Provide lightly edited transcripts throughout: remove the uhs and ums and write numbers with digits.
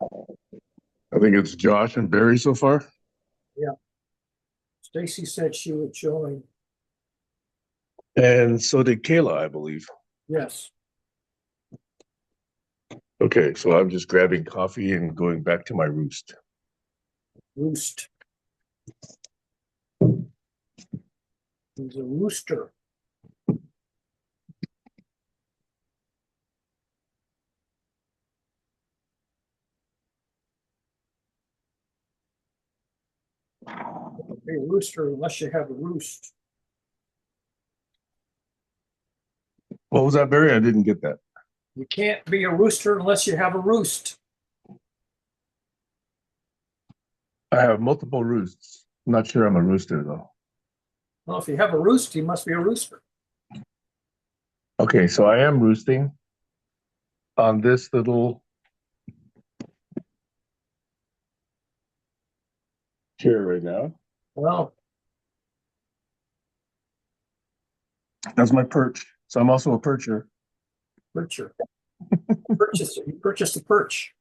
I think it's Josh and Barry so far. Yeah. Stacey said she would join. And so did Kayla, I believe. Yes. Okay, so I'm just grabbing coffee and going back to my roost. Roost. He's a rooster. Be a rooster unless you have a roost. What was that, Barry? I didn't get that. You can't be a rooster unless you have a roost. I have multiple roosts. I'm not sure I'm a rooster, though. Well, if you have a roost, you must be a rooster. Okay, so I am roosting on this little chair right now. Well, That's my perch. So I'm also a percher. percher. You purchased a perch.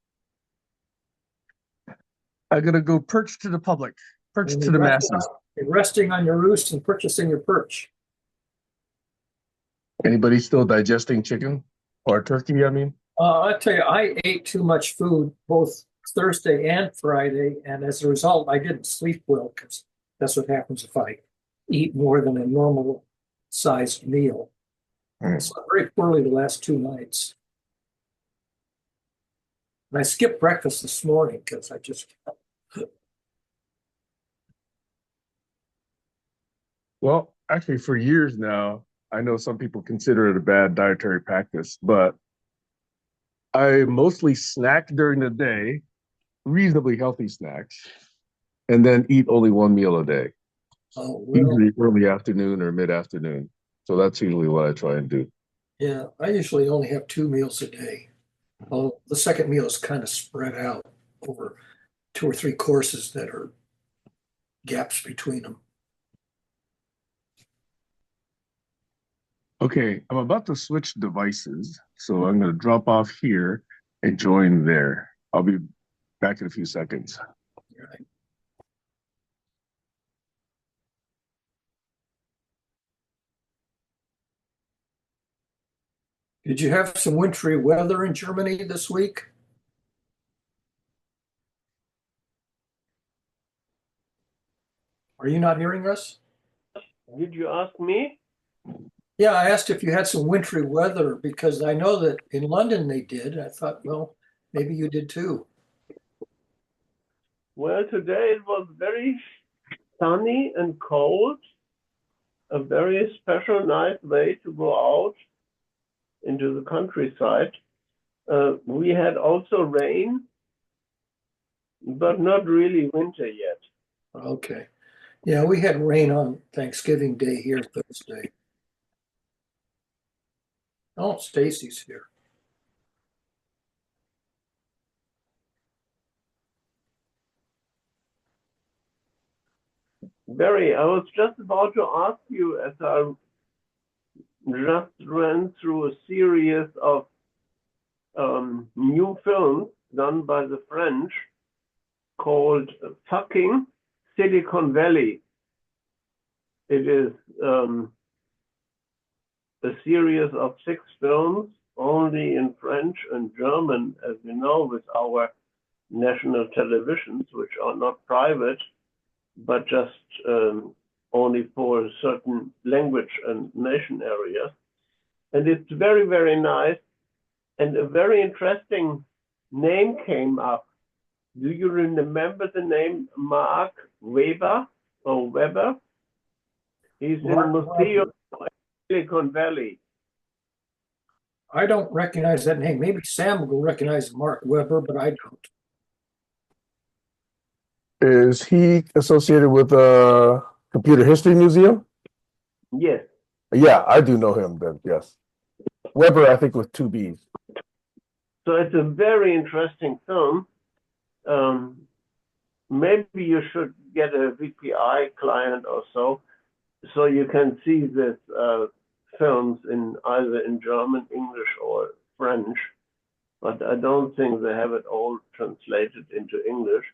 I gotta go perch to the public, perch And to the masses. you're resting on your roost and purchasing your perch. Anybody still digesting chicken or turkey? I mean, I tell you, I ate too much food both Thursday and Friday, and as a result, I didn't sleep well because that's what happens if I eat more than a normal sized meal. I slept very poorly the last 2 nights. And I skipped breakfast this morning because I just well, actually, for years now, I know some people consider it a bad dietary practice, but I mostly snack during the day, reasonably healthy snacks, and then eat only one meal a day, oh well, usually early afternoon or mid afternoon. So that's usually what I try and do. yeah. I usually only have 2 meals a day. Oh, the second meal is kind of spread out over 2 or 3 courses that are gaps between them. Okay, I'm about to switch devices, so I'm going to drop off here and join there. I'll be back in a few seconds. Right. Did you have some wintry weather in Germany this week? Are you not hearing us? Did you ask me? Yeah, I asked if you had some wintry weather because I know that in London they did. I thought, well, maybe you did too. Well, today it was very sunny and cold, a very special, nice way to go out into the countryside. We had also rain, but not really winter yet. Okay. Yeah, we had rain on Thanksgiving Day here Thursday. Oh, Stacy's here. Barry, I was just about to ask you as I just ran through a series of new films done by the French called Fucking Silicon Valley. It is a series of 6 films, only in French and German, as you know, with our national televisions, which are not private, but just only for certain language and nation areas. And it's very, very nice. And a very interesting name came up. Do you remember the name Mark Weber or Weber? He's Mark in Museum Silicon Valley. I don't recognize that name. Maybe Sam will recognize Mark Weber, but I don't. Is he associated with Computer History Museum? Yes. Yeah, I do know him then, yes. Weber, I think, with 2 B's. So it's a very interesting film. Maybe you should get a VPI client or so you can see this films in either in German, English, or French. but I don't think they have it all translated into English.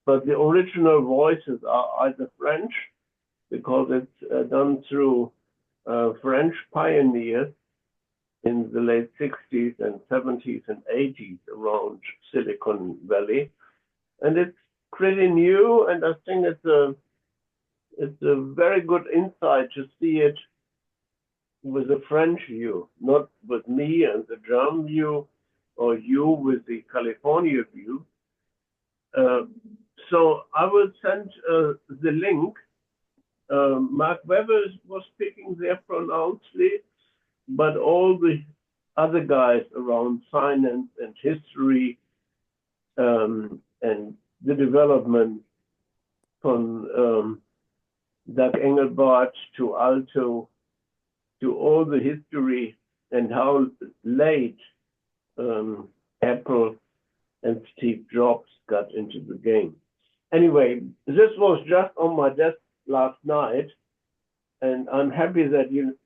But the original voices are either French, because it's done through French pioneers in the late 60s and 70s and 80s around Silicon Valley. And it's pretty new, and I think it's a very good insight to see it with a French view, not with me and the German view, or you with the California view. So I will send the link. Mark Webber was speaking there pronouncedly, but all the other guys around finance and history and the development from Doug Engelbart to Alto to all the history and how late Apple and Steve Jobs got into the game. Anyway, this was just on my desk last night, and I'm happy that you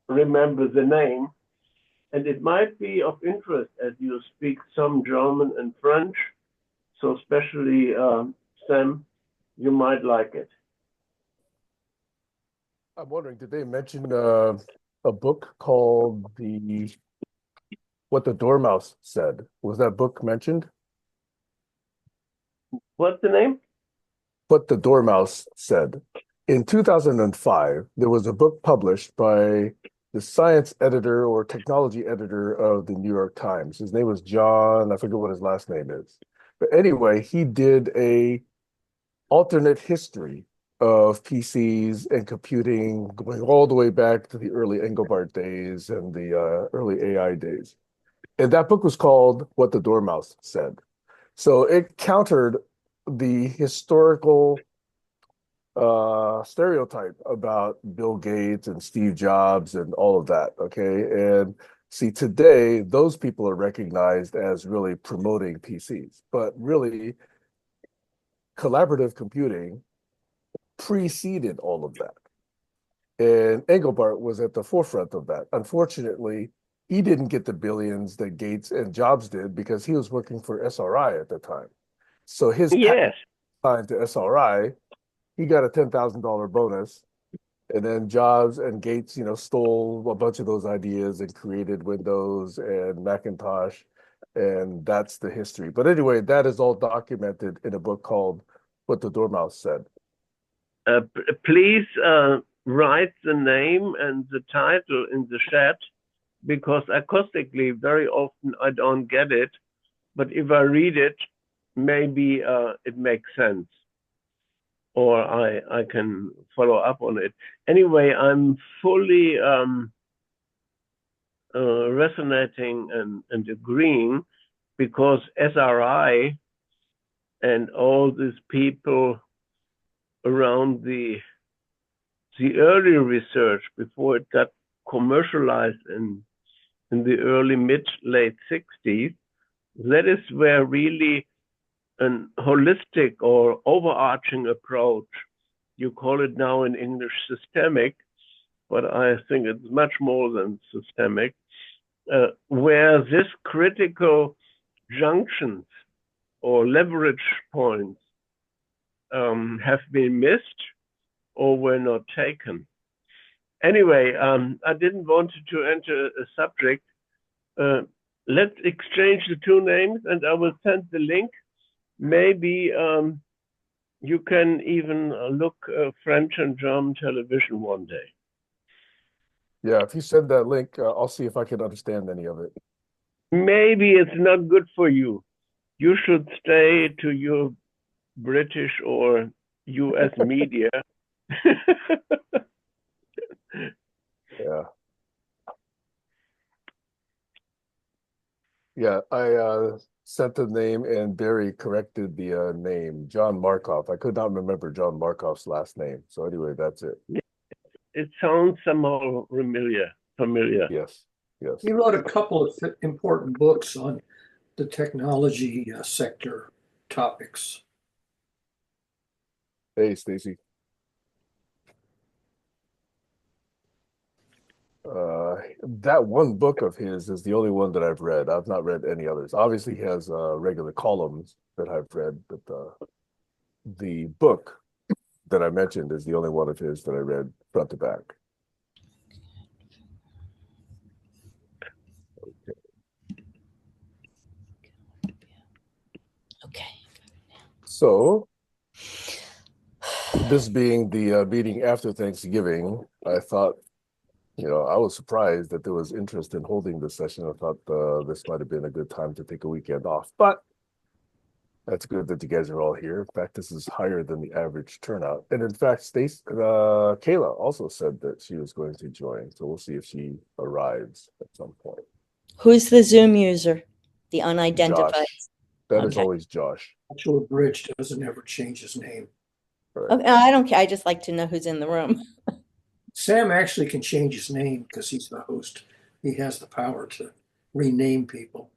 remember the name. And it might be of interest as you speak some German and French. So especially Sam, you might like it. I'm wondering, did they mention a book called What the Dormouse Said? Was that book mentioned? What's the name? What the Dormouse Said. In 2005, there was a book published by the science editor or technology editor of the New York Times. His name was John, I forget what his last name is. But anyway, he did a alternate history of PCs and computing going all the way back to the early Engelbart days and the early AI days. And that book was called What the Dormouse Said. So it countered the historical stereotype about Bill Gates and Steve Jobs and all of that. Okay. And see, today, those people are recognized as really promoting PCs, but really, collaborative computing preceded all of that. And Engelbart was at the forefront of that. Unfortunately, he didn't get the billions that Gates and Jobs did because he was working for SRI at the time. So his Yes. patent to SRI, he got a $10,000 bonus. And then Jobs and Gates, stole a bunch of those ideas and created Windows and Macintosh. And that's the history. But anyway, that is all documented in a book called What the Dormouse Said. Please write the name and the title in the chat, because acoustically, very often I don't get it. But if I read it, maybe it makes sense, or I can follow up on it. Anyway, I'm fully resonating and agreeing, because SRI and all these people around the early research before it got commercialized in the early late 60s, that is where really an holistic or overarching approach, you call it now in English systemic, but I think it's much more than systemic, where this critical junctions or leverage points have been missed or were not taken. Anyway, I didn't want to enter a subject. Let's exchange the two names, and I will send the link. Maybe you can even look French and German television one day. Yeah, if you send that link, I'll see if I can understand any of it. Maybe it's not good for you. You should stay to your British or US media. Yeah. Yeah, I sent the name and Barry corrected the name, John Markov. I could not remember John Markov's last name. So anyway, that's it. It sounds somehow familiar. Yes, yes. He wrote a couple of important books on the technology sector topics. Hey, Stacey. That one book of his is the only one that I've read. I've not read any others. Obviously, he has regular columns that I've read, but the book that I mentioned is the only one of his that I read front to back. Okay. So, this being the meeting after Thanksgiving, I thought, I was surprised that there was interest in holding this session. I thought this might have been a good time to take a weekend off, but that's good that you guys are all here. In fact, this is higher than the average turnout. And in fact, Kayla also said that she was going to join. So we'll see if she arrives at some point. Who's the Zoom user? The unidentified. Josh. That is Okay. always Josh. Actual Bridge doesn't ever change his name. Right. Okay, I don't care. I just like to know who's in the room. Sam actually can change his name because he's the host. He has the power to rename people.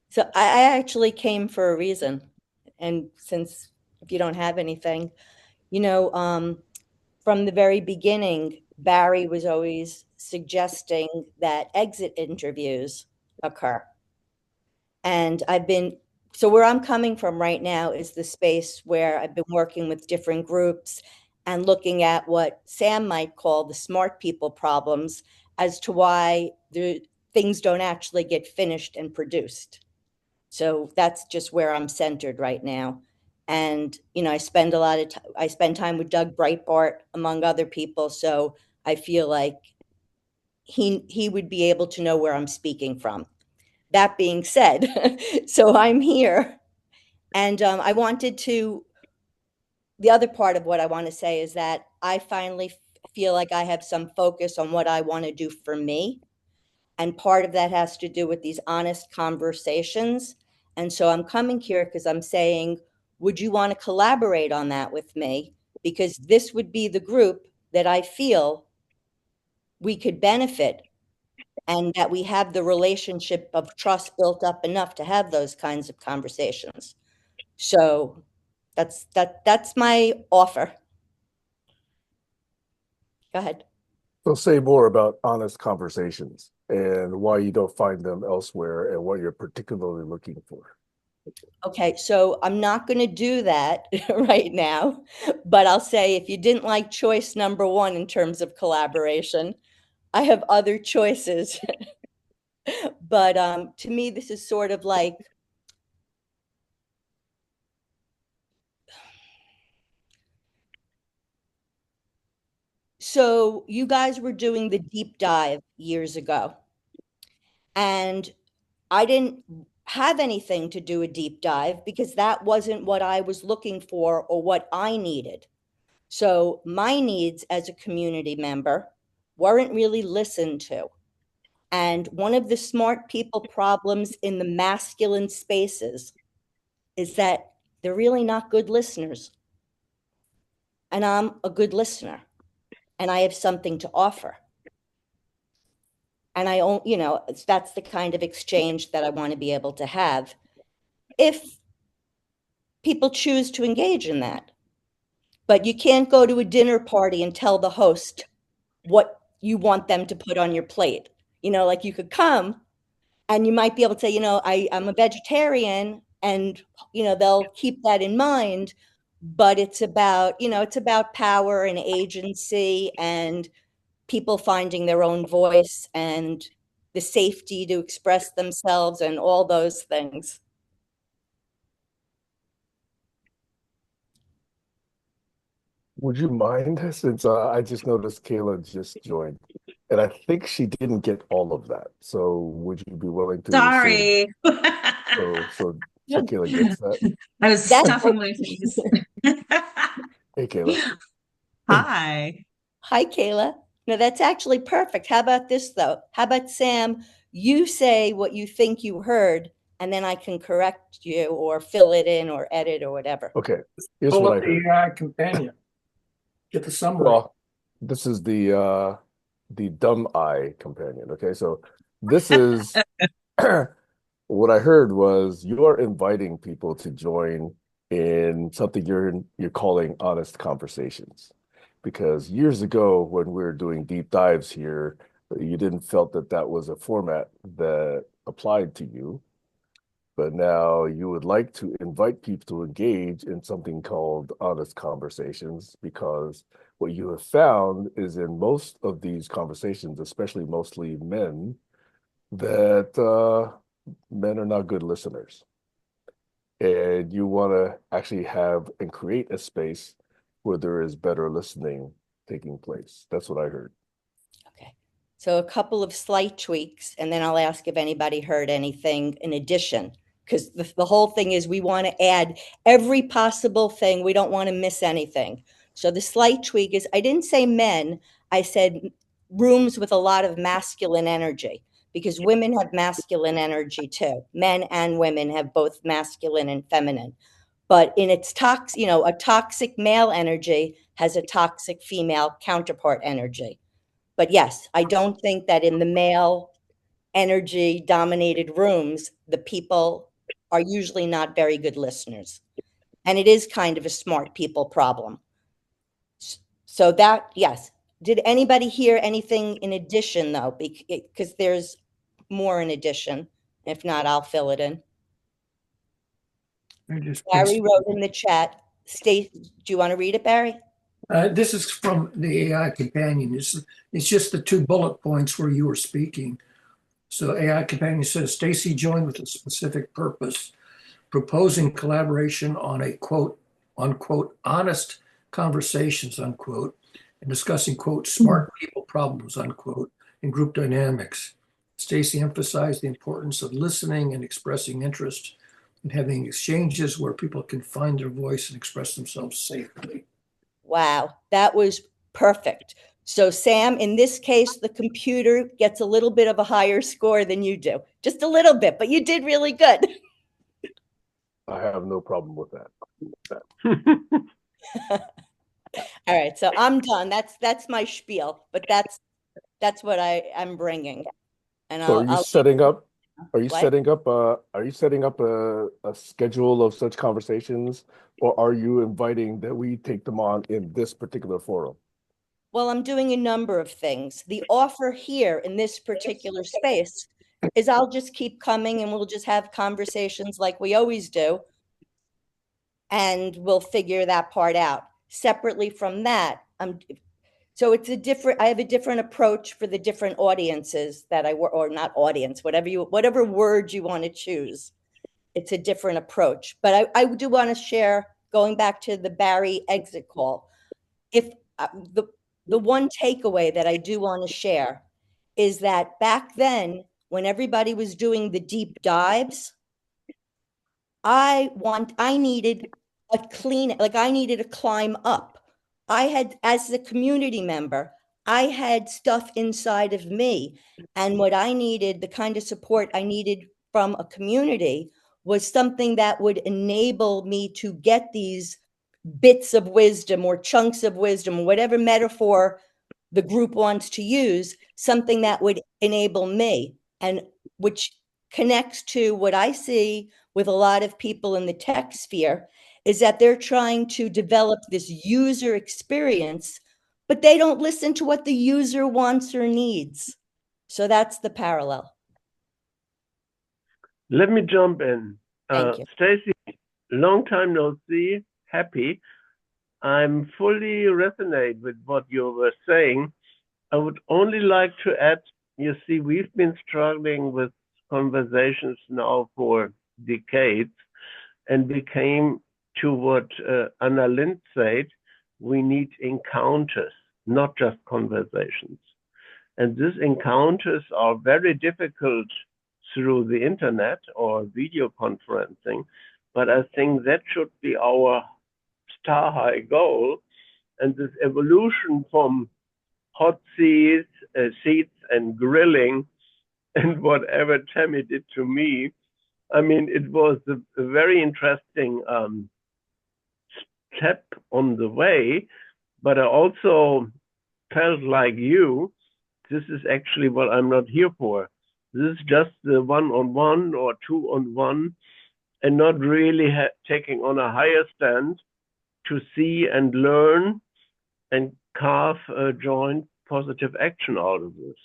So I actually came for a reason. And since if you don't have anything, from the very beginning, Barry was always suggesting that exit interviews occur. And so where I'm coming from right now is the space where I've been working with different groups and looking at what Sam might call the smart people problems as to why the things don't actually get finished and produced. So that's just where I'm centered right now. And, I spend I spend time with Doug Breitbart, among other people. So I feel like he would be able to know where I'm speaking from. That being said, so I'm here. And the other part of what I want to say is that I finally feel like I have some focus on what I want to do for me. And part of that has to do with these honest conversations. And so I'm coming here because I'm saying, would you want to collaborate on that with me? Because this would be the group that I feel we could benefit and that we have the relationship of trust built up enough to have those kinds of conversations. So that's my offer. Go ahead. So say more about honest conversations and why you don't find them elsewhere and what you're particularly looking for. Okay, so I'm not going to do that right now, but I'll say if you didn't like choice number one in terms of collaboration, I have other choices. But to me, this is sort of like, so you guys were doing the deep dive years ago, and I didn't have anything to do a deep dive because that wasn't what I was looking for or what I needed. So my needs as a community member weren't really listened to. And one of the smart people problems in the masculine spaces is that they're really not good listeners. And I'm a good listener and I have something to offer. And that's the kind of exchange that I want to be able to have if people choose to engage in that. But you can't go to a dinner party and tell the host what you want them to put on your plate. Like you could come and you might be able to say, I'm a vegetarian, and they'll keep that in mind. But it's about power and agency and people finding their own voice and the safety to express themselves and all those things. Would you mind, since I just noticed Kayla just joined, and I think she didn't get all of that. So would you be willing to say, Sorry. so Kayla gets that? I was That's stuffing my face. Hey, Kayla. Hi. Hi, Kayla. No, that's actually perfect. How about this, though? How about Sam, you say what you think you heard, and then I can correct you or fill it in or edit or whatever. Okay, here's Pull what I up heard. the companion. Get the summary. Well, this is the dumb eye companion. Okay, so this is what I heard was you're inviting people to join in something you're calling honest conversations. because years ago when we were doing deep dives here, you didn't felt that that was a format that applied to you. But now you would like to invite people to engage in something called honest conversations, because what you have found is in most of these conversations, especially mostly men, that men are not good listeners. And you want to actually have and create a space where there is better listening taking place. That's what I heard. Okay. So a couple of slight tweaks, and then I'll ask if anybody heard anything in addition. Because the whole thing is we want to add every possible thing. We don't want to miss anything. So the slight tweak is I didn't say men, I said rooms with a lot of masculine energy, because women have masculine energy too. Men and women have both masculine and feminine. But in its a toxic male energy has a toxic female counterpart energy. But yes, I don't think that in the male energy dominated rooms, the people are usually not very good listeners. And it is kind of a smart people problem. So that, yes. Did anybody hear anything in addition though? Because there's more in addition. If not, I'll fill it in. Barry wrote in the chat. Do you want to read it, Barry? This is from the AI companion. It's just the 2 bullet points where you were speaking. So AI companion says Stacey joined with a specific purpose, proposing collaboration on a quote unquote honest conversations unquote, and discussing quote smart people problems unquote in group dynamics. Stacey emphasized the importance of listening and expressing interest and having exchanges where people can find their voice and express themselves safely. Wow, that was perfect. So, Sam, in this case, the computer gets a little bit of a higher score than you do. Just a little bit, but you did really good. I have no problem with that. All right, so I'm done. That's my spiel, but that's what I'm bringing. And So I'll are you what? setting up a schedule of such conversations, or are you inviting that we take them on in this particular forum? Well, I'm doing a number of things. The offer here in this particular space is I'll just keep coming and we'll just have conversations like we always do, and we'll figure that part out. Separately from that, I have a different approach for the different audiences that I work, or not audience, whatever word you want to choose. It's a different approach. But I do want to share, going back to the Barry exit call, if the one takeaway that I do want to share is that back then, when everybody was doing the deep dives, I needed I needed a climb up. As a community member, I had stuff inside of me. And what I needed, the kind of support I needed from a community, was something that would enable me to get these bits of wisdom or chunks of wisdom, whatever metaphor the group wants to use, something that would enable me, and which connects to what I see with a lot of people in the tech sphere, is that they're trying to develop this user experience, but they don't listen to what the user wants or needs. So that's the parallel. Let me jump in. Thank you. Stacey, long time no see, happy. I'm fully resonate with what you were saying. I would only like to add, you see, we've been struggling with conversations now for decades, and we came to what Anna Lind said, we need encounters, not just conversations. And these encounters are very difficult through the internet or video conferencing, but I think that should be our star high goal. And this evolution from hot seats and grilling and whatever Tammy did to me, I mean, it was a very interesting step on the way, but I also felt like you, this is actually what I'm not here for. This is just the one-on-one or two-on-one, and not really taking on a higher stand to see and learn and carve a joint positive action out of this?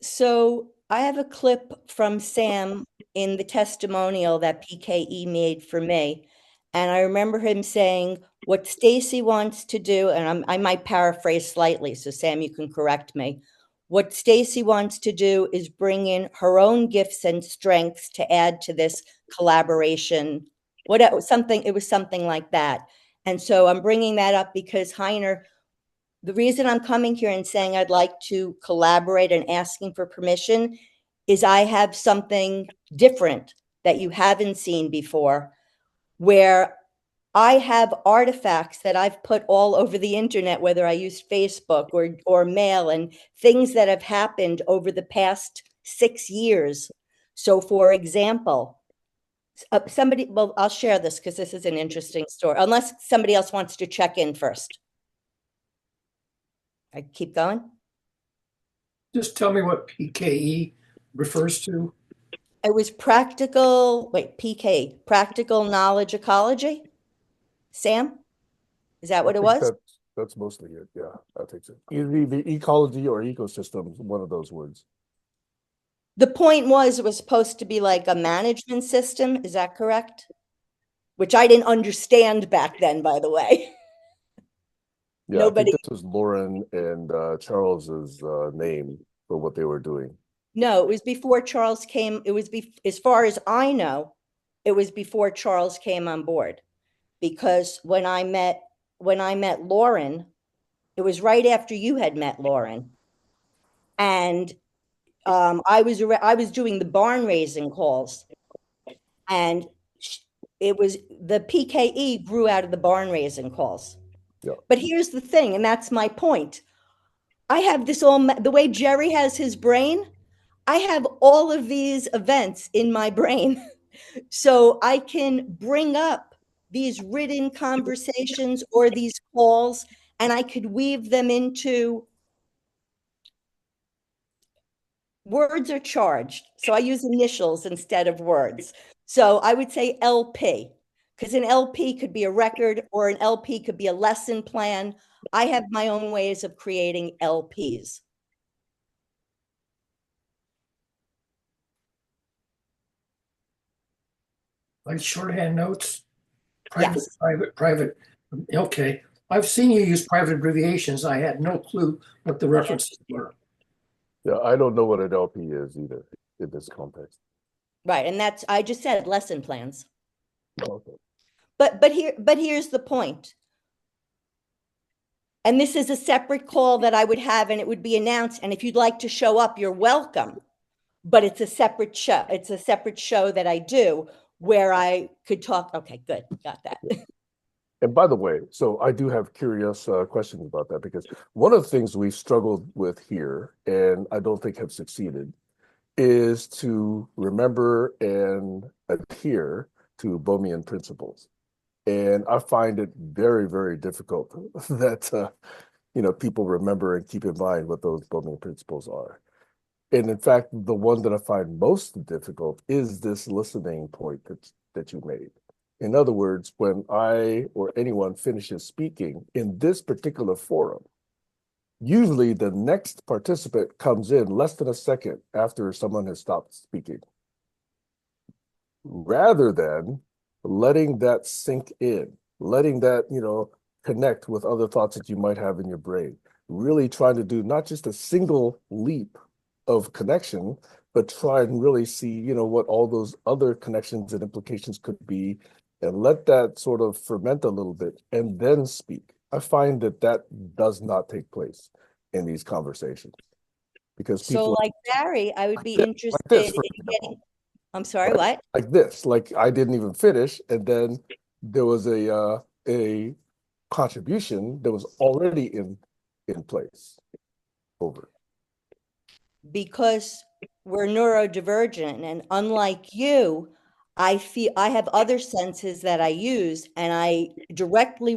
So I have a clip from Sam in the testimonial that PKE made for me. And I remember him saying, what Stacey wants to do, and I might paraphrase slightly, so Sam, you can correct me. What Stacey wants to do is bring in her own gifts and strengths to add to this collaboration. It was something like that. And so I'm bringing that up because Heiner, the reason I'm coming here and saying I'd like to collaborate and asking for permission is I have something different that you haven't seen before, where I have artifacts that I've put all over the internet, whether I use Facebook or mail, and things that have happened over the past 6 years. So for example, I'll share this because this is an interesting story, unless somebody else wants to check in first. I keep going. Just tell me what PKE refers to. It was practical knowledge ecology. Sam, is that what it was? That's mostly it. Yeah, I think so. Either the ecology or ecosystem, one of those words. The point was it was supposed to be like a management system. Is that correct? Which I didn't understand back then, by the way. Yeah, Nobody. I think this was Lauren and Charles's name for what they were doing. No, it was before Charles came. As far as I know, it was before Charles came on board. Because when I met Lauren, it was right after you had met Lauren, and I was doing the barn raising calls, and it was the PKE grew out of the barn raising calls. Yeah. But here's the thing, and that's my point. I have this the way Jerry has his brain. I have all of these events in my brain, so I can bring up these written conversations or these calls, and I could weave them into words are charged. So I use initials instead of words. So I would say LP, because an LP could be a record or an LP could be a lesson plan. I have my own ways of creating LPs. Like shorthand notes? Yes. Private. Okay. I've seen you use private abbreviations. I had no clue what the references were. Yeah, I don't know what an LP is either in this context. Right. And I just said lesson plans. Okay. But here's the point. And this is a separate call that I would have, and it would be announced. And if you'd like to show up, you're welcome. But it's a separate show. It's a separate show that I do where I could talk. Okay, good. Got that. And by the way, so I do have curious questions about that, because one of the things we've struggled with here, and I don't think have succeeded, is to remember and adhere to Bohmian principles. And I find it very, very difficult that people remember and keep in mind what those Bohmian principles are. And in fact, the one that I find most difficult is this listening point that you made. In other words, when I or anyone finishes speaking in this particular forum, usually the next participant comes in less than a second after someone has stopped speaking, rather than letting that sink in, letting that, connect with other thoughts that you might have in your brain, really trying to do not just a single leap of connection, but try and really see, what all those other connections and implications could be, and let that sort of ferment a little bit and then speak. I find that does not take place in these conversations, because people. So like Barry, I would be interested this, in getting, I'm sorry, what? Like this, like I didn't even finish, and then there was a contribution that was already in place. Over. Because we're neurodivergent, and unlike you, I feel I have other senses that I use, and I directly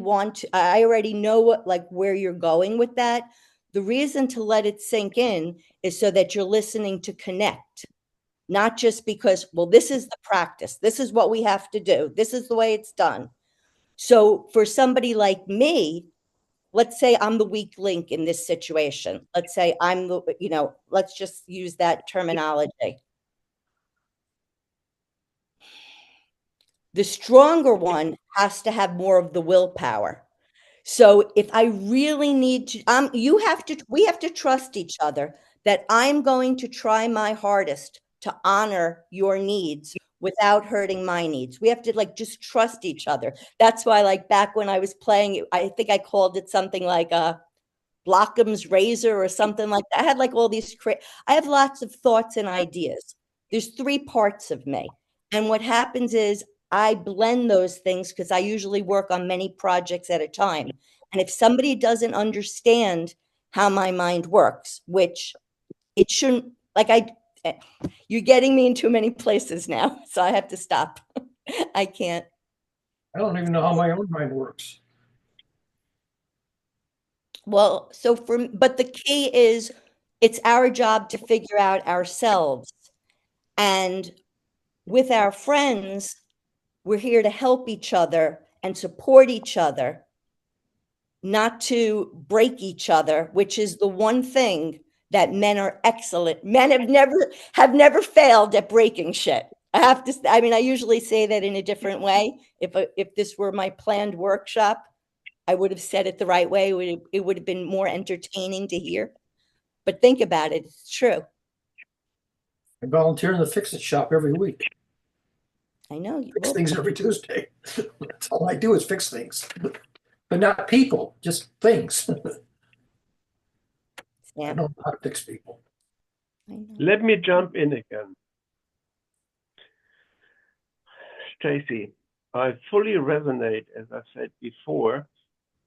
I already know where you're going with that. The reason to let it sink in is so that you're listening to connect, not just because, well, this is the practice, this is what we have to do, this is the way it's done. So for somebody like me, let's say I'm the weak link in this situation. Let's say I'm the, let's just use that terminology. The stronger one has to have more of the willpower. So if I really need to, we have to trust each other that I'm going to try my hardest to honor your needs without hurting my needs. We have to like just trust each other. That's why, like back when I was playing, I think I called it something like Blockham's razor or something like that. I had like all these, I have lots of thoughts and ideas. There's three parts of me. And what happens is I blend those things because I usually work on many projects at a time. And if somebody doesn't understand how my mind works, which it shouldn't, you're getting me in too many places now. So I have to stop. I can't. I don't even know how my own mind works. Well, but the key is it's our job to figure out ourselves. And with our friends, we're here to help each other and support each other, not to break each other, which is the one thing that men are excellent. Men have never failed at breaking shit. I mean, I usually say that in a different way. If this were my planned workshop, I would have said it the right way. It would have been more entertaining to hear. But think about it, it's true. I volunteer in the fix-it shop every week. I know. Fix things every Tuesday. That's all I do is fix things. But not people, just things. I don't know how to fix people. Let me jump in again. Stacey, I fully resonate, as I said before.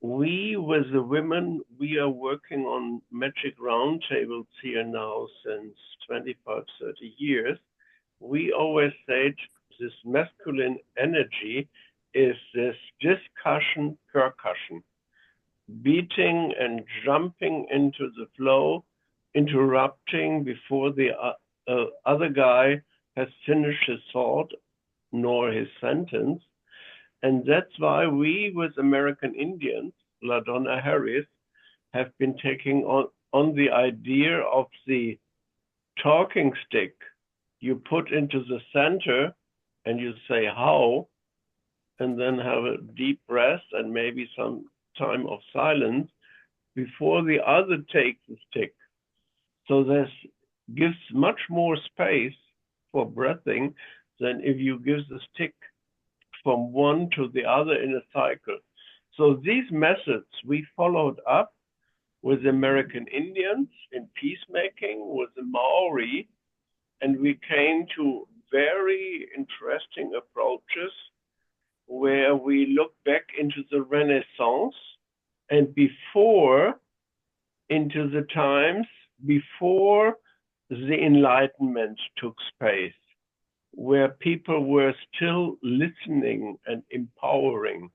We, with the women, we are working on magic roundtables here now since 25, 30 years. We always said this masculine energy is this discussion percussion, beating and jumping into the flow, interrupting before the other guy has finished his thought nor his sentence. And that's why we, with American Indians, LaDonna Harris, have been taking on the idea of the talking stick you put into the center and you say how, and then have a deep breath and maybe some time of silence before the other takes the stick. So this gives much more space for breathing than if you give the stick from one to the other in a cycle. So these methods we followed up with the American Indians in peacemaking, with the Maori, and we came to very interesting approaches where we look back into the Renaissance and into the times before the Enlightenment took space, where people were still listening and empowering.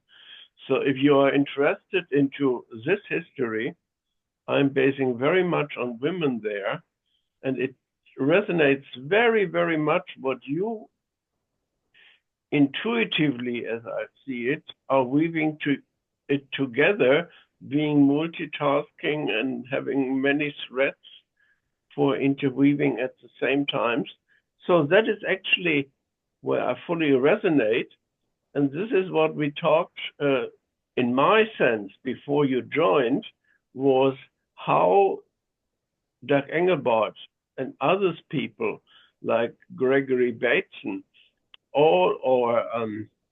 So if you are interested into this history, I'm basing very much on women there, and it resonates very, very much what you intuitively, as I see it, are weaving it together, being multitasking and having many threads for interweaving at the same times. So that is actually where I fully resonate. And this is what we talked, in my sense, before you joined, was how Doug Engelbart and others people like Gregory Bateson or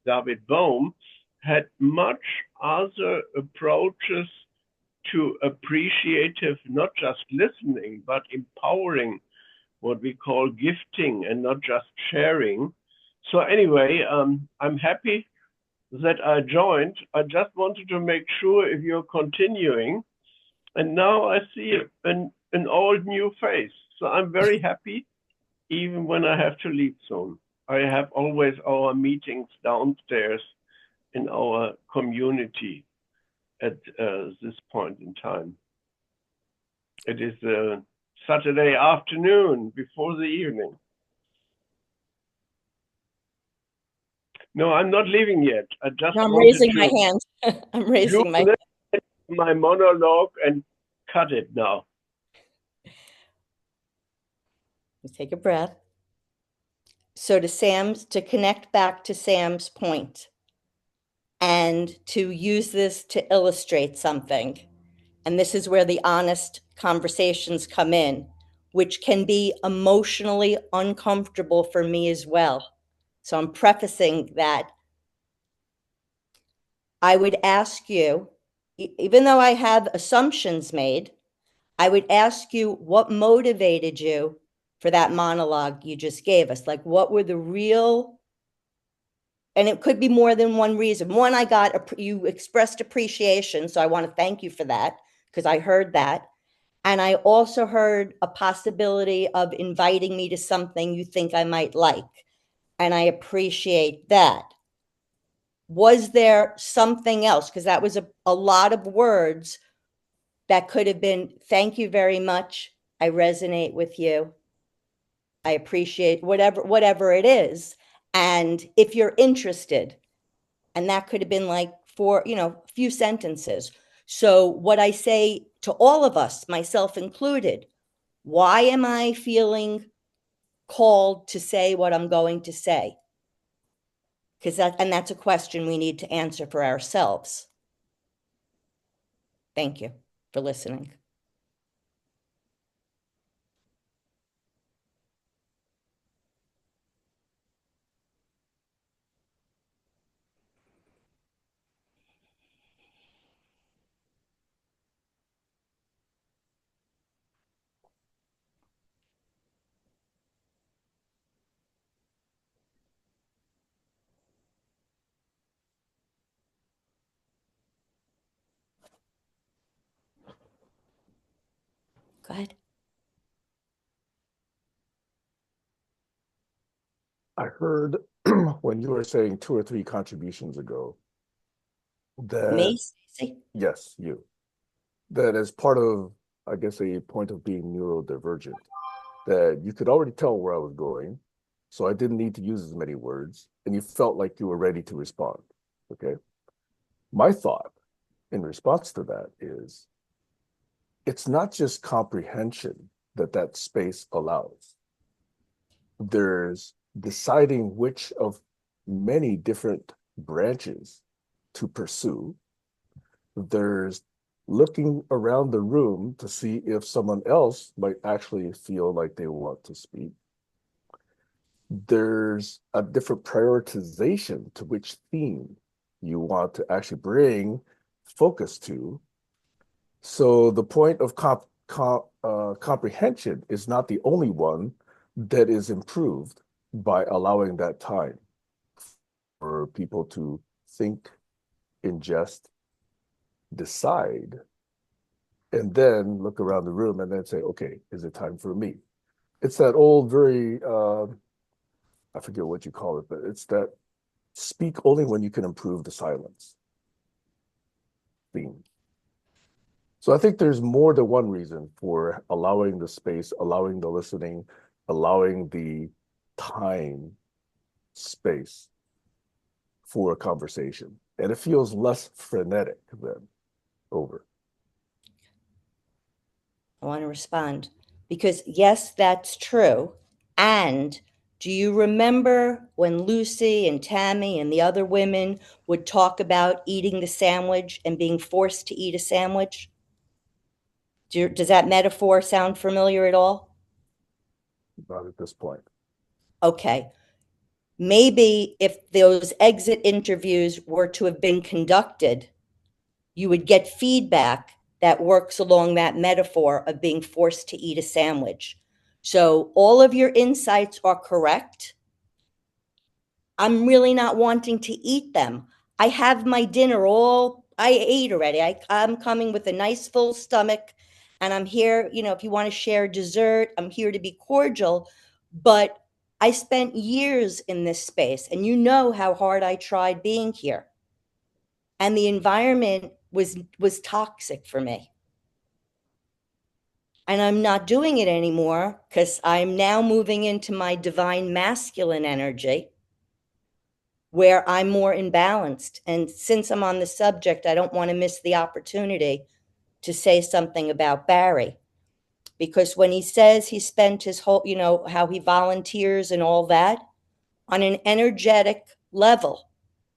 David Bohm had much other approaches to appreciative, not just listening, but empowering, what we call gifting and not just sharing. So anyway, I'm happy that I joined. I just wanted to make sure if you're continuing. And now I see an old new face. So I'm very happy, even when I have to leave soon. I have always our meetings downstairs in our community at this point in time. It is a Saturday afternoon before the evening. No, I'm not leaving yet. I just No, I'm wanted raising my to hand. I'm raising my listen to my monologue and cut it now. Take a breath. So to connect back to Sam's point and to use this to illustrate something. And this is where the honest conversations come in, which can be emotionally uncomfortable for me as well. So I'm prefacing that I would ask you, even though I have assumptions made, I would ask you what motivated you for that monologue you just gave us. Like, what were the real, and it could be more than one reason. One, you expressed appreciation. So I want to thank you for that because I heard that. And I also heard a possibility of inviting me to something you think I might like. And I appreciate that. Was there something else? Because that was a lot of words that could have been, thank you very much. I resonate with you. I appreciate whatever it is. And if you're interested, and that could have been like a few sentences. So what I say to all of us, myself included, why am I feeling called to say what I'm going to say? That's a question we need to answer for ourselves. Thank you for listening. Go ahead. I heard when you were saying 2 or 3 contributions ago that, Me, Stacey? yes, you, that as part of, I guess, a point of being neurodivergent, that you could already tell where I was going, so I didn't need to use as many words, and you felt like you were ready to respond. Okay. My thought in response to that is it's not just comprehension that space allows. There's deciding which of many different branches to pursue. There's looking around the room to see if someone else might actually feel like they want to speak. There's a different prioritization to which theme you want to actually bring focus to. So the point of comprehension is not the only one that is improved by allowing that time for people to think, ingest, decide, and then look around the room and then say, okay, is it time for me? It's that old, very, I forget what you call it, but it's that speak only when you can improve the silence theme. So I think there's more than one reason for allowing the space, allowing the listening, allowing the time space for a conversation. And it feels less frenetic than over. I want to respond because yes, that's true. And do you remember when Lucy and Tammy and the other women would talk about eating the sandwich and being forced to eat a sandwich? Does that metaphor sound familiar at all? Not at this point. Okay. Maybe if those exit interviews were to have been conducted, you would get feedback that works along that metaphor of being forced to eat a sandwich. So all of your insights are correct. I'm really not wanting to eat them. I have my dinner I ate already. I'm coming with a nice full stomach and I'm here, if you want to share dessert, I'm here to be cordial. But I spent years in this space and you know how hard I tried being here. And the environment was toxic for me. And I'm not doing it anymore because I'm now moving into my divine masculine energy. where I'm more imbalanced. And since I'm on the subject, I don't want to miss the opportunity to say something about Barry. Because when he says he spent his whole, how he volunteers and all that, on an energetic level,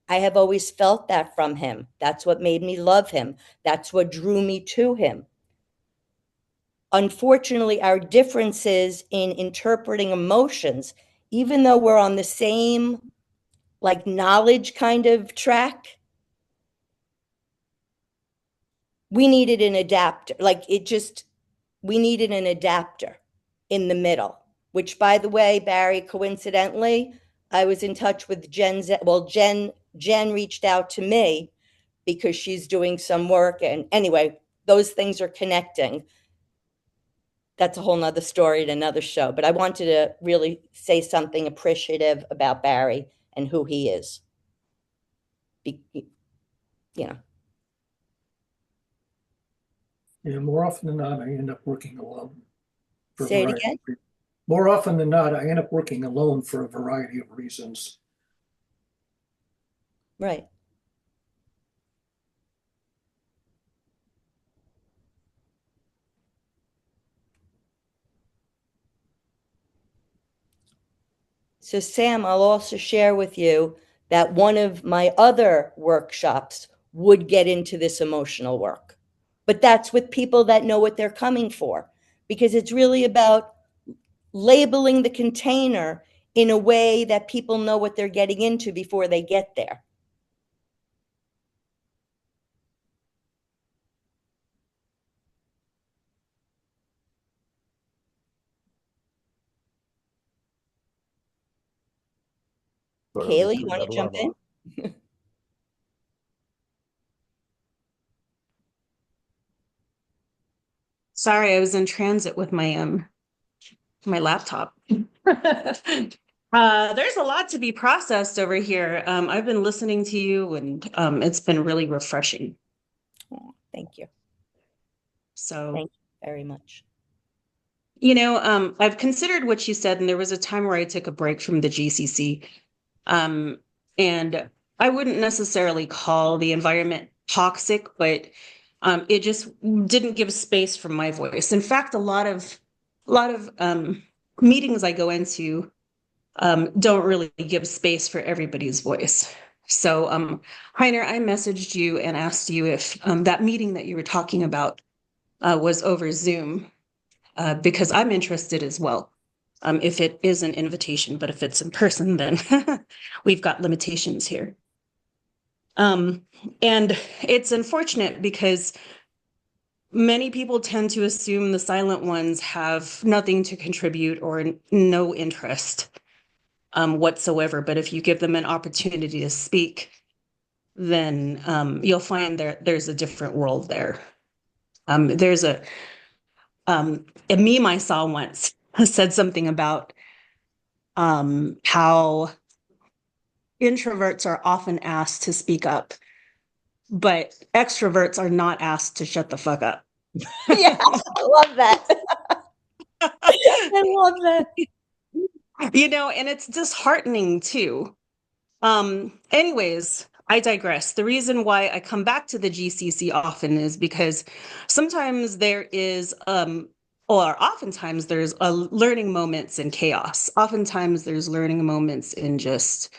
I have always felt that from him. That's what made me love him. That's what drew me to him. Unfortunately, our differences in interpreting emotions, even though we're on the same like knowledge kind of track, we needed an adapter. We needed an adapter in the middle, which, by the way, Barry, coincidentally, I was in touch with Jen. Well, Jen reached out to me because she's doing some work. And anyway, those things are connecting. That's a whole nother story at another show. But I wanted to really say something appreciative about Barry and who he is. Yeah, more often than not, I end up working alone. Say it again. More often than not, I end up working alone for a variety of reasons. Right. So, Sam, I'll also share with you that one of my other workshops would get into this emotional work. But that's with people that know what they're coming for, because it's really about labeling the container in a way that people know what they're getting into before they get there. Kayla, you want to jump in? Sorry, I was in transit with my laptop. There's a lot to be processed over here. I've been listening to you, and it's been really refreshing. Oh, thank you. So thank you very much. I've considered what you said, and there was a time where I took a break from the GCC. And I wouldn't necessarily call the environment toxic, but it just didn't give space for my voice. In fact, a lot of meetings I go into don't really give space for everybody's voice. So, Heiner, I messaged you and asked you if that meeting that you were talking about was over Zoom, because I'm interested as well. If it is an invitation, but if it's in person, then we've got limitations here. And it's unfortunate because many people tend to assume the silent ones have nothing to contribute or no interest whatsoever. But if you give them an opportunity to speak, then you'll find there's a different world there. There's a meme I saw once said something about how introverts are often asked to speak up, but extroverts are not asked to shut the fuck up. Yeah, I love that. I love that. And it's disheartening too. Anyways, I digress. The reason why I come back to the GCC often is because sometimes there is, or oftentimes there's learning moments in chaos. Oftentimes there's learning moments in just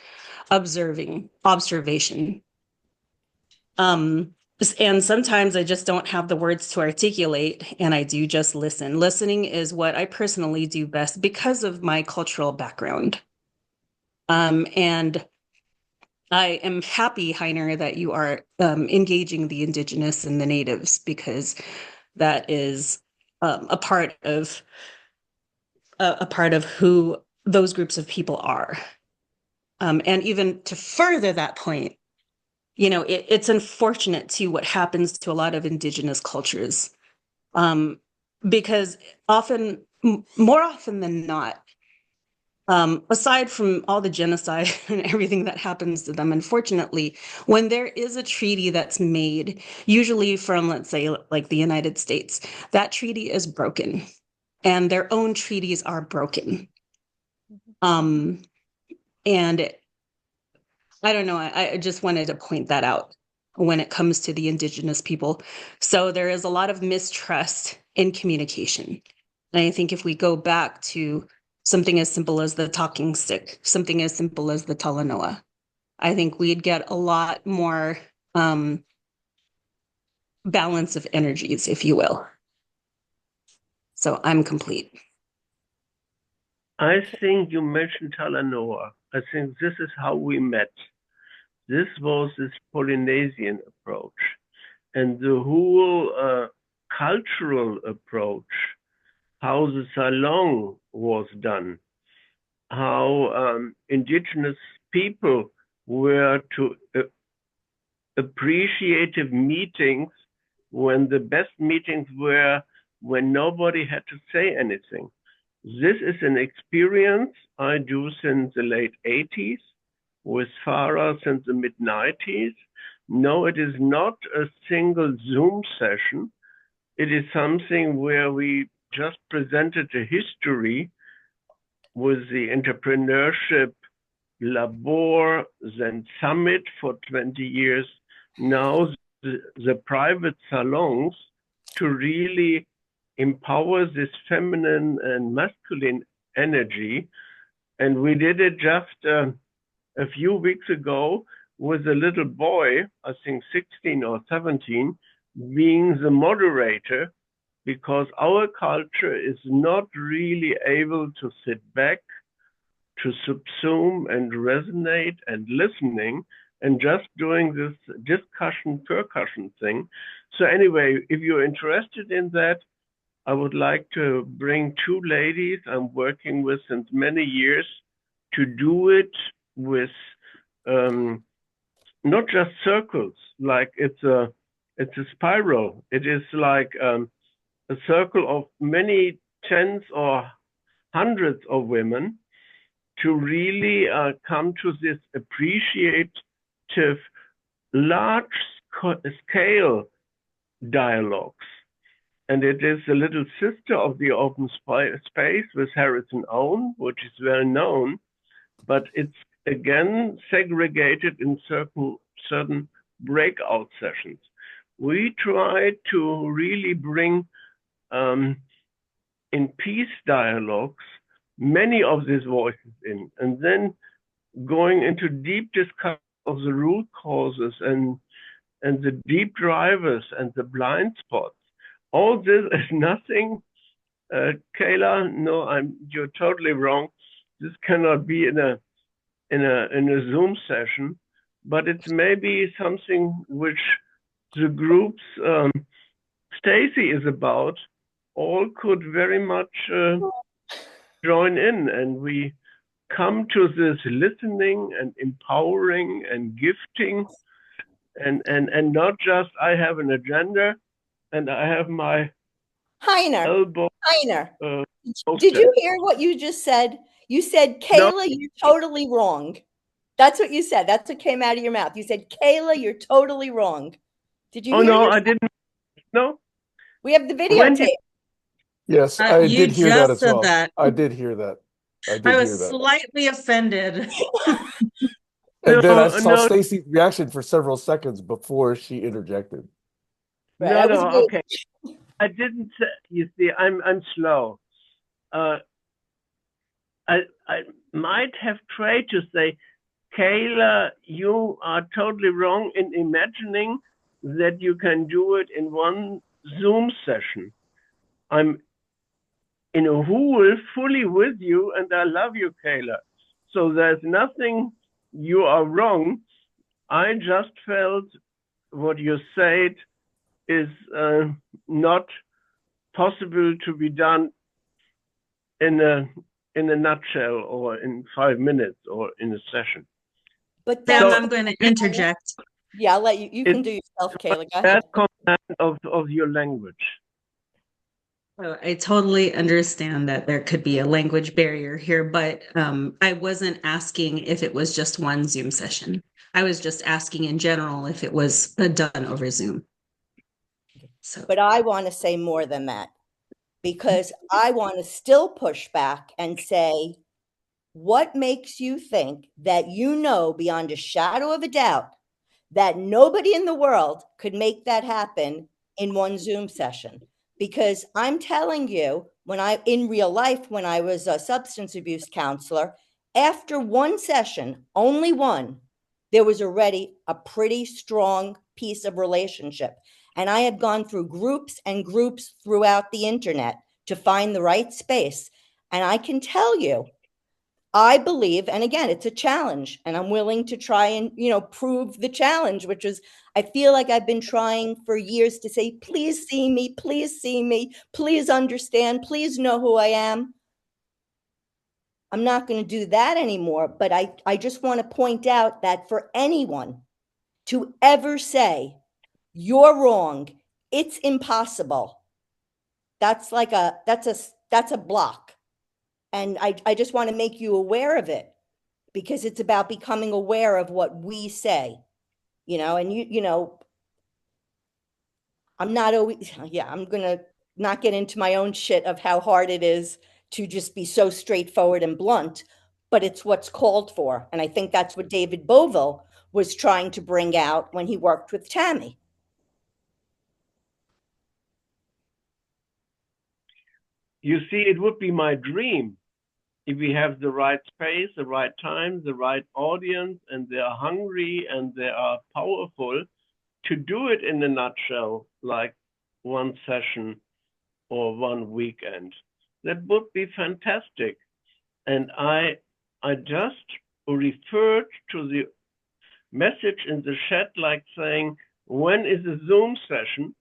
observation. And sometimes I just don't have the words to articulate, and I do just listen. Listening is what I personally do best because of my cultural background. And I am happy, Heiner, that you are engaging the indigenous and the natives, because that is a part of who those groups of people are. And even to further that point, it's unfortunate too what happens to a lot of indigenous cultures, because more often than not, aside from all the genocide and everything that happens to them, unfortunately, when there is a treaty that's made, usually from, let's say, like the United States, that treaty is broken, and their own treaties are broken. And I don't know. I just wanted to point that out when it comes to the indigenous people. So there is a lot of mistrust in communication. And I think if we go back to something as simple as the talking stick, something as simple as the talanoa, I think we'd get a lot more balance of energies, if you will. So I'm complete. I think you mentioned Talanoa. I think this is how we met. This was this Polynesian approach. And the whole cultural approach, how the salon was done, how indigenous people were to appreciative meetings when the best meetings were when nobody had to say anything. This is an experience I do since the late 80s, with Farah since the mid 90s. No, it is not a single Zoom session. It is something where we just presented a history with the entrepreneurship labor, then summit for 20 years. Now the private salons to really empower this feminine and masculine energy. And we did it just a few weeks ago with a little boy, I think 16 or 17, being the moderator, because our culture is not really able to sit back, to subsume and resonate and listening and just doing this discussion percussion thing. So anyway, if you're interested in that, I would like to bring two ladies I'm working with since many years to do it with not just circles, like it's a spiral. It is like a circle of many tens or hundreds of women to really come to this appreciative, large scale dialogues. And it is a little sister of the open space with Harrison Owen, which is well known, but it's again segregated in certain breakout sessions. We try to really bring in peace dialogues many of these voices in, and then going into deep discussion of the root causes and the deep drivers and the blind spots. All this is nothing, Kayla. No, you're totally wrong. This cannot be in a Zoom session, but it's maybe something which the groups Stacey is about all could very much join in, and we come to this listening and empowering and gifting, and not just I have an agenda and I have my Heiner, elbow. Heiner, did you hear what you just said? You said, Kayla, no. You're totally wrong. That's what you said. That's what came out of your mouth. You said, Kayla, you're totally wrong. Did you hear no, yourself? I didn't. No. We have the videotape. Yes, I did hear that as well. That. I did hear that. I was slightly offended. And then I saw Stacey's reaction for several seconds before she interjected. Right, no, okay. I didn't say, you see, I'm slow. I might have tried to say, Kayla, you are totally wrong in imagining that you can do it in one Zoom session. I'm in a whole fully with you, and I love you, Kayla. So there's nothing you are wrong. I just felt what you said is not possible to be done in a nutshell or in 5 minutes or in a session. But then I'm going to interject. Yeah, I'll let you. You can do yourself, Kayla. Go ahead. That command of your language. Well, I totally understand that there could be a language barrier here, but I wasn't asking if it was just one Zoom session. I was just asking in general if it was done over Zoom. So. But I want to say more than that, because I want to still push back and say what makes you think that you know beyond a shadow of a doubt that nobody in the world could make that happen in one Zoom session? Because I'm telling you, in real life, when I was a substance abuse counselor, after one session, only one, there was already a pretty strong piece of relationship. And I had gone through groups and groups throughout the internet to find the right space. And I can tell you, I believe, and again, it's a challenge, and I'm willing to try and, prove the challenge, which is, I feel like I've been trying for years to say, please see me, please understand, please know who I am. I'm not going to do that anymore, but I just want to point out that for anyone to ever say, you're wrong, it's impossible, that's a block. And I just want to make you aware of it, because it's about becoming aware of what we say, and I'm not always, yeah, I'm going to not get into my own shit of how hard it is to just be so straightforward and blunt, but it's what's called for. And I think that's what David Bovell was trying to bring out when he worked with Tammy. You see, it would be my dream if we have the right space, the right time, the right audience, and they are hungry and they are powerful, to do it in a nutshell, like one session or one weekend. That would be fantastic. And I just referred to the message in the chat, like saying, when is a Zoom session?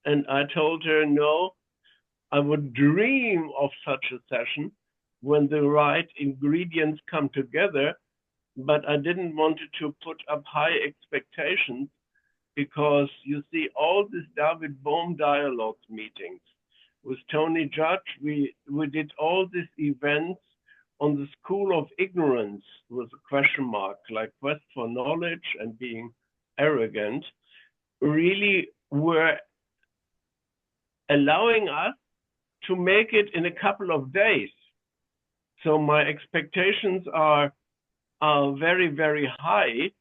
And I told her, no, I would dream of such a session when the right ingredients come together, but I didn't want to put up high expectations, because you see all these David Bohm Dialogue meetings with Tony Judge, we did all these events on the school of ignorance with a question mark, like quest for knowledge and being arrogant, really were allowing us to make it in a couple of days. So my expectations are very, very high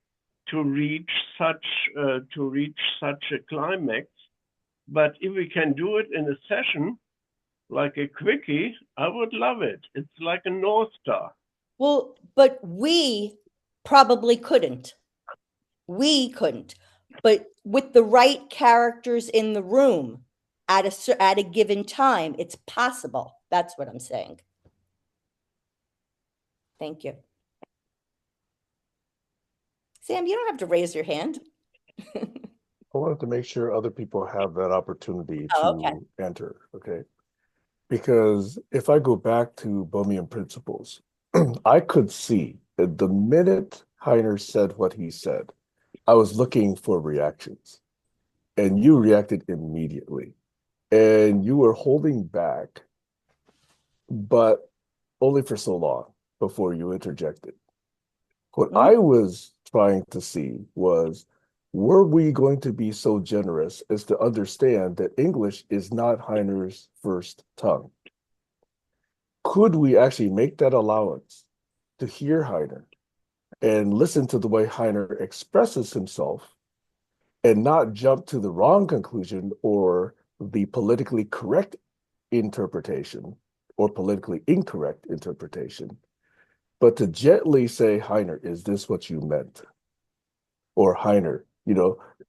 to reach such a climax. But if we can do it in a session, like a quickie, I would love it. It's like a North Star. Well, but we probably couldn't. We couldn't. But with the right characters in the room at a given time, it's possible. That's what I'm saying. Thank you. Sam, you don't have to raise your hand. I wanted to make sure other people have that opportunity to enter, okay? Because if I go back to Bohmian principles, I could see that the minute Heiner said what he said, I was looking for reactions, and you reacted immediately. And you were holding back, but only for so long before you interjected. What I was trying to see was, were we going to be so generous as to understand that English is not Heiner's first tongue? Could we actually make that allowance to hear Heiner and listen to the way Heiner expresses himself, and not jump to the wrong conclusion or the politically correct interpretation or politically incorrect interpretation, but to gently say, Heiner, is this what you meant? Or Heiner,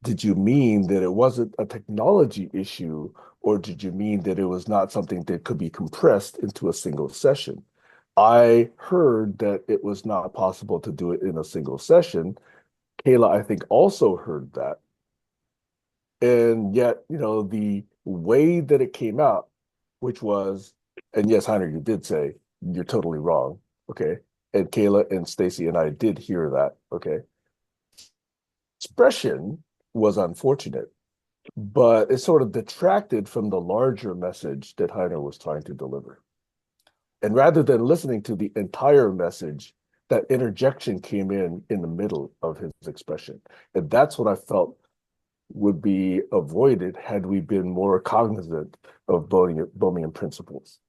did you mean that it wasn't a technology issue, or did you mean that it was not something that could be compressed into a single session? I heard that it was not possible to do it in a single session. Kayla, I think, also heard that. And yet, the way that it came out, which was, and yes, Heiner, you did say, you're totally wrong, okay? And Kayla and Stacey and I did hear that, okay? Expression was unfortunate, but it sort of detracted from the larger message that Heiner was trying to deliver. And rather than listening to the entire message, that interjection came in the middle of his expression. And that's what I felt would be avoided had we been more cognizant of Bohmian principles.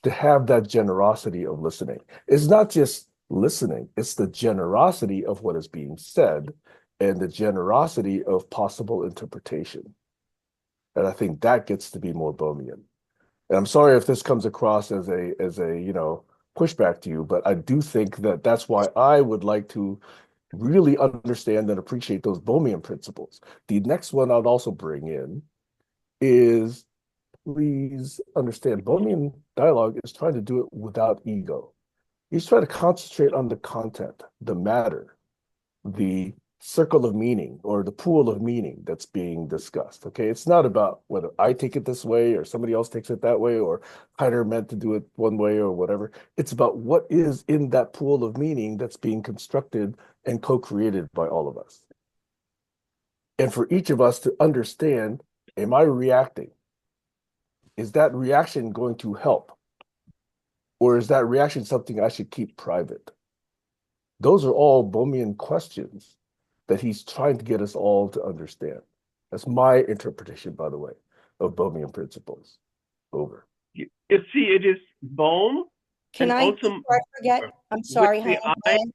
to have that generosity of listening. It's not just listening, it's the generosity of what is being said and the generosity of possible interpretation. And I think that gets to be more Bohmian. And I'm sorry if this comes across as a pushback to you, but I do think that that's why I would like to really understand and appreciate those Bohmian principles. The next one I'd also bring in is, please understand, Bohmian dialogue is trying to do it without ego. He's trying to concentrate on the content, the matter, the circle of meaning or the pool of meaning that's being discussed. Okay, it's not about whether I take it this way or somebody else takes it that way or Heidegger meant to do it one way or whatever. It's about what is in that pool of meaning that's being constructed and co-created by all of us. And for each of us to understand, am I reacting? Is that reaction going to help? Or is that reaction something I should keep private? Those are all Bohmian questions that he's trying to get us all to understand. That's my interpretation, by the way, of Bohmian principles. Over. You see, it is Bohm. Can and I, also before I forget, I'm sorry, with the Heidi.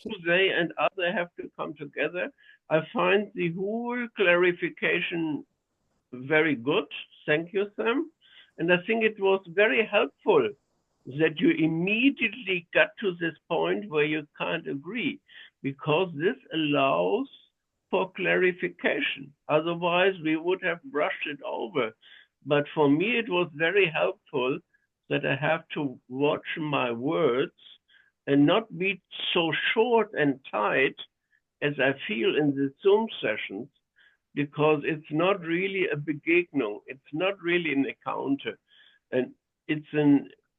you, they, and other have to come together. I find the whole clarification very good. Thank you, Sam. And I think it was very helpful that you immediately got to this point where you can't agree, because this allows for clarification. Otherwise, we would have brushed it over. But for me, it was very helpful that I have to watch my words and not be so short and tight as I feel in the Zoom sessions, because it's not really a Begegnung. It's not really an encounter. And it's a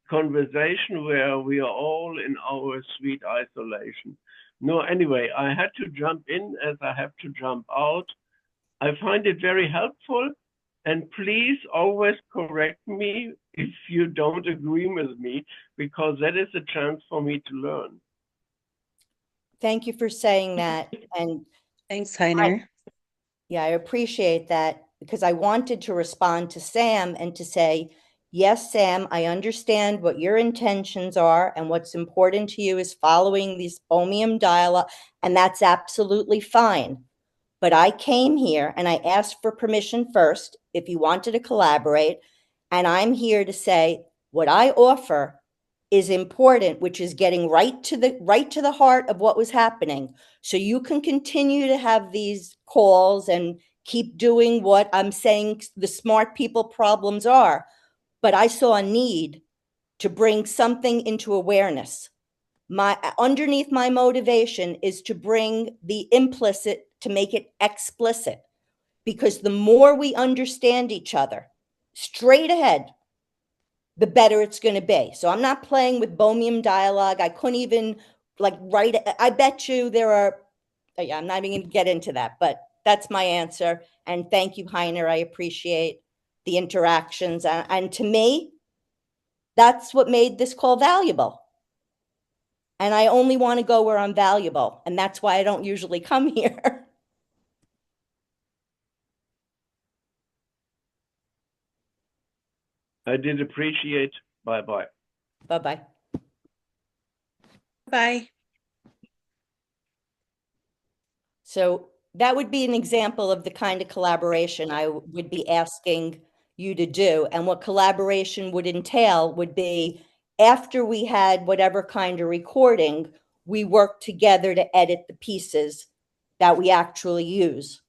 conversation where we are all in our sweet isolation. No, anyway, I had to jump in as I have to jump out. I find it very helpful. And please always correct me if you don't agree with me, because that is a chance for me to learn. Thank you for saying that. And Thanks, Heiner. yeah, I appreciate that, because I wanted to respond to Sam and to say, yes, Sam, I understand what your intentions are, and what's important to you is following these Bohmian dialogue, and that's absolutely fine. But I came here and I asked for permission first if you wanted to collaborate, and I'm here to say what I offer is important, which is getting right to the heart of what was happening. So you can continue to have these calls and keep doing what I'm saying the smart people problems are. But I saw a need to bring something into awareness. Underneath my motivation is to bring the implicit to make it explicit, because the more we understand each other straight ahead, the better it's going to be. So I'm not playing with Bohmian dialogue. I couldn't even write. I bet you there are. Yeah, I'm not even going to get into that, but that's my answer. And thank you, Heiner. I appreciate the interactions. And to me, that's what made this call valuable. And I only want to go where I'm valuable. And that's why I don't usually come here. I did appreciate. Bye-bye. Bye-bye. Bye. So that would be an example of the kind of collaboration I would be asking you to do. And what collaboration would entail would be, after we had whatever kind of recording, we work together to edit the pieces that we actually use.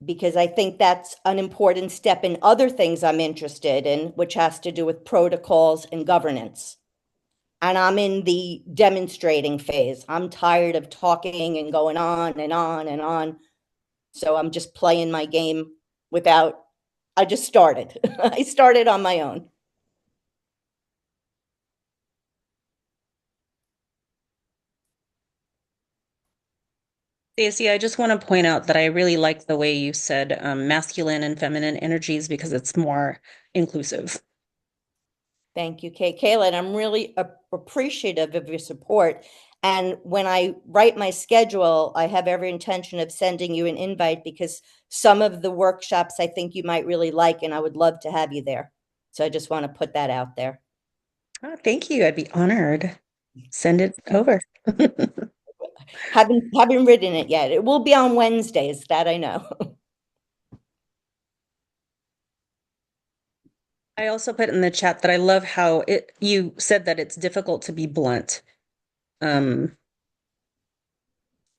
Because I think that's an important step in other things I'm interested in, which has to do with protocols and governance. And I'm in the demonstrating phase. I'm tired of talking and going on and on and on. So I'm just playing my game I just started. I started on my own. Stacey, I just want to point out that I really like the way you said masculine and feminine energies, because it's more inclusive. Thank you, Kayla. And I'm really appreciative of your support. And when I write my schedule, I have every intention of sending you an invite because some of the workshops I think you might really like, and I would love to have you there. So I just want to put that out there. Oh, thank you. I'd be honored. Send it over. Haven't written it yet. It will be on Wednesdays, that I know. I also put in the chat that I love how you said that it's difficult to be blunt. And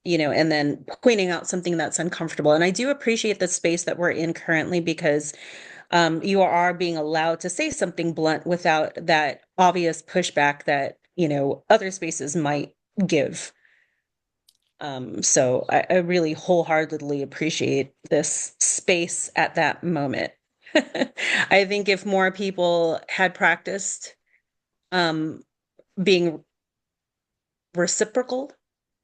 then pointing out something that's uncomfortable. And I do appreciate the space that we're in currently because you are being allowed to say something blunt without that obvious pushback that, other spaces might give. So I really wholeheartedly appreciate this space at that moment. I think if more people had practiced being reciprocal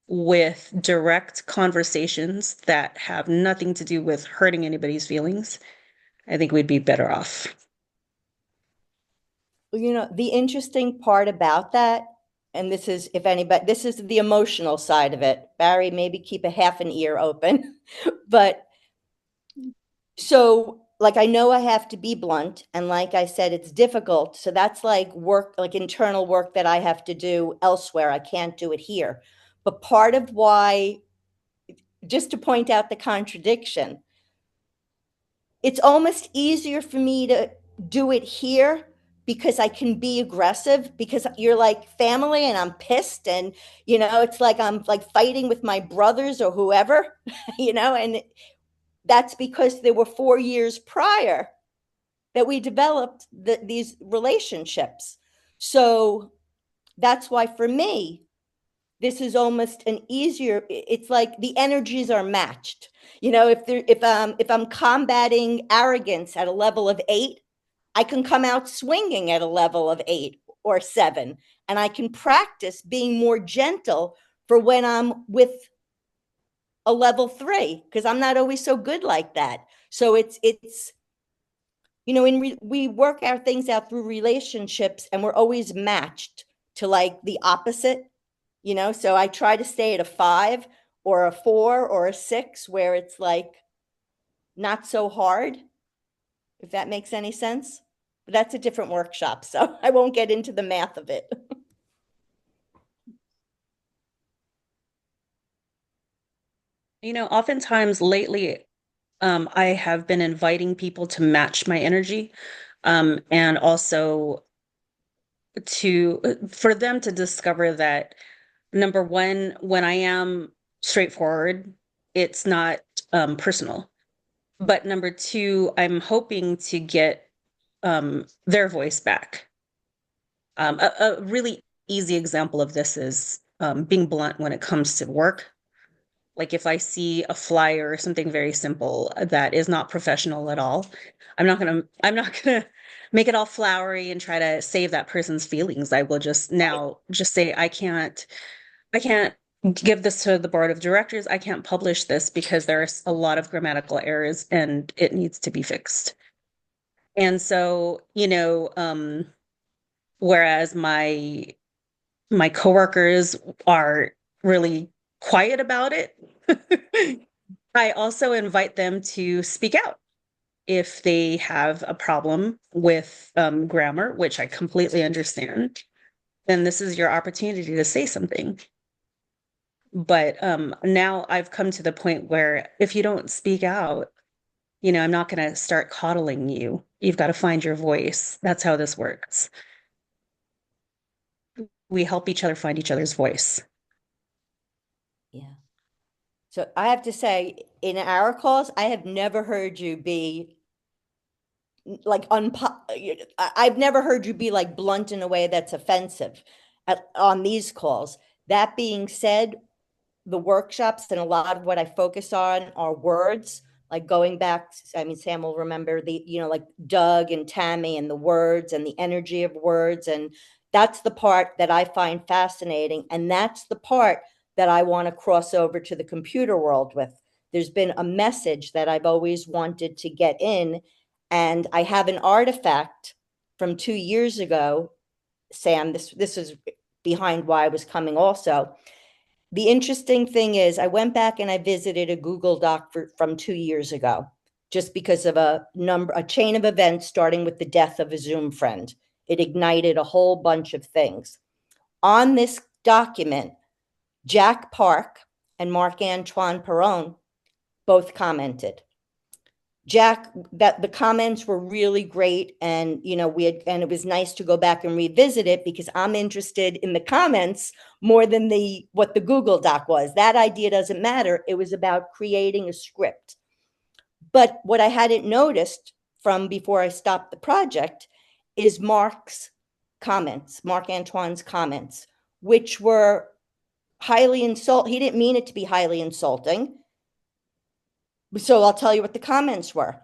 with direct conversations that have nothing to do with hurting anybody's feelings, I think we'd be better off. The interesting part about that, and this is, if anybody, this is the emotional side of it. Barry, maybe keep a half an ear open. But so, like, I know I have to be blunt. And like I said, it's difficult. So that's like work, like internal work that I have to do elsewhere. I can't do it here. But part of why, just to point out the contradiction, it's almost easier for me to do it here because I can be aggressive because you're like family and I'm pissed and it's like I'm like fighting with my brothers or whoever, and that's because there were 4 years prior that we developed these relationships. So that's why for me, this is almost an easier, it's like the energies are matched. If I'm combating arrogance at a level of 8, I can come out swinging at a level of 8 or 7, and I can practice being more gentle for when I'm with a level 3, because I'm not always so good like that. So it's we work our things out through relationships, and we're always matched to like the opposite. So I try to stay at a 5 or a 4 or a 6 where it's like not so hard, if that makes any sense. But that's a different workshop, so I won't get into the math of it. Oftentimes lately, I have been inviting people to match my energy, and also for them to discover that, number one, when I am straightforward, it's not personal. But number two, I'm hoping to get their voice back. A really easy example of this is being blunt when it comes to work. Like if I see a flyer or something very simple that is not professional at all, I'm not gonna make it all flowery and try to save that person's feelings. I will just say I can't give this to the board of directors. I can't publish this because there's a lot of grammatical errors and it needs to be fixed. And so, whereas my coworkers are really quiet about it, I also invite them to speak out if they have a problem with grammar, which I completely understand. Then this is your opportunity to say something. But now I've come to the point where if you don't speak out, I'm not going to start coddling you. You've got to find your voice. That's how this works. We help each other find each other's voice. Yeah. So I have to say, in our calls, I have never heard you be like I've never heard you be like blunt in a way that's offensive on these calls. That being said, the workshops and a lot of what I focus on are words, like going back. I mean, Sam will remember like Doug and Tammy and the words and the energy of words. And that's the part that I find fascinating. And that's the part that I want to cross over to the computer world with. There's been a message that I've always wanted to get in. And I have an artifact from 2 years ago, Sam, this is behind why I was coming also. The interesting thing is I went back and I visited a Google Doc from 2 years ago, just because of a chain of events starting with the death of a Zoom friend. It ignited a whole bunch of things. On this document, Jack Park and Marc-Antoine Perron both commented. Jack, that the comments were really great, and and it was nice to go back and revisit it because I'm interested in the comments more than what the Google Doc was. That idea doesn't matter. It was about creating a script. But what I hadn't noticed from before I stopped the project is Marc-Antoine's comments, which were highly insulting. He didn't mean it to be highly insulting. So I'll tell you what the comments were.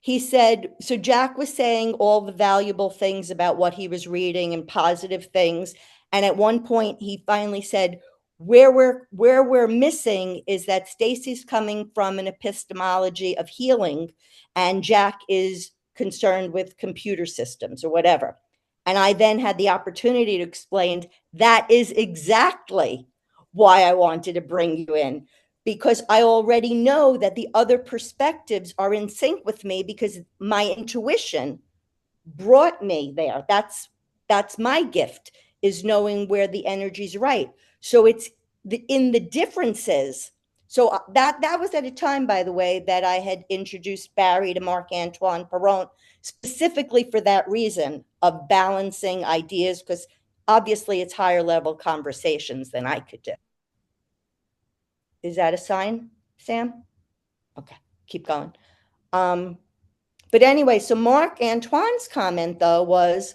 He said, so Jack was saying all the valuable things about what he was reading and positive things. And at one point he finally said, where we're missing is that Stacey's coming from an epistemology of healing and Jack is concerned with computer systems or whatever. And I then had the opportunity to explain that is exactly why I wanted to bring you in, because I already know that the other perspectives are in sync with me because my intuition brought me there. That's my gift, is knowing where the energy's right. So it's in the differences. So that was at a time, by the way, that I had introduced Barry to Marc-Antoine Perron specifically for that reason of balancing ideas, because obviously it's higher level conversations than I could do. Is that a sign, Sam? Okay, keep going. But anyway, so Marc-Antoine's comment, though, was,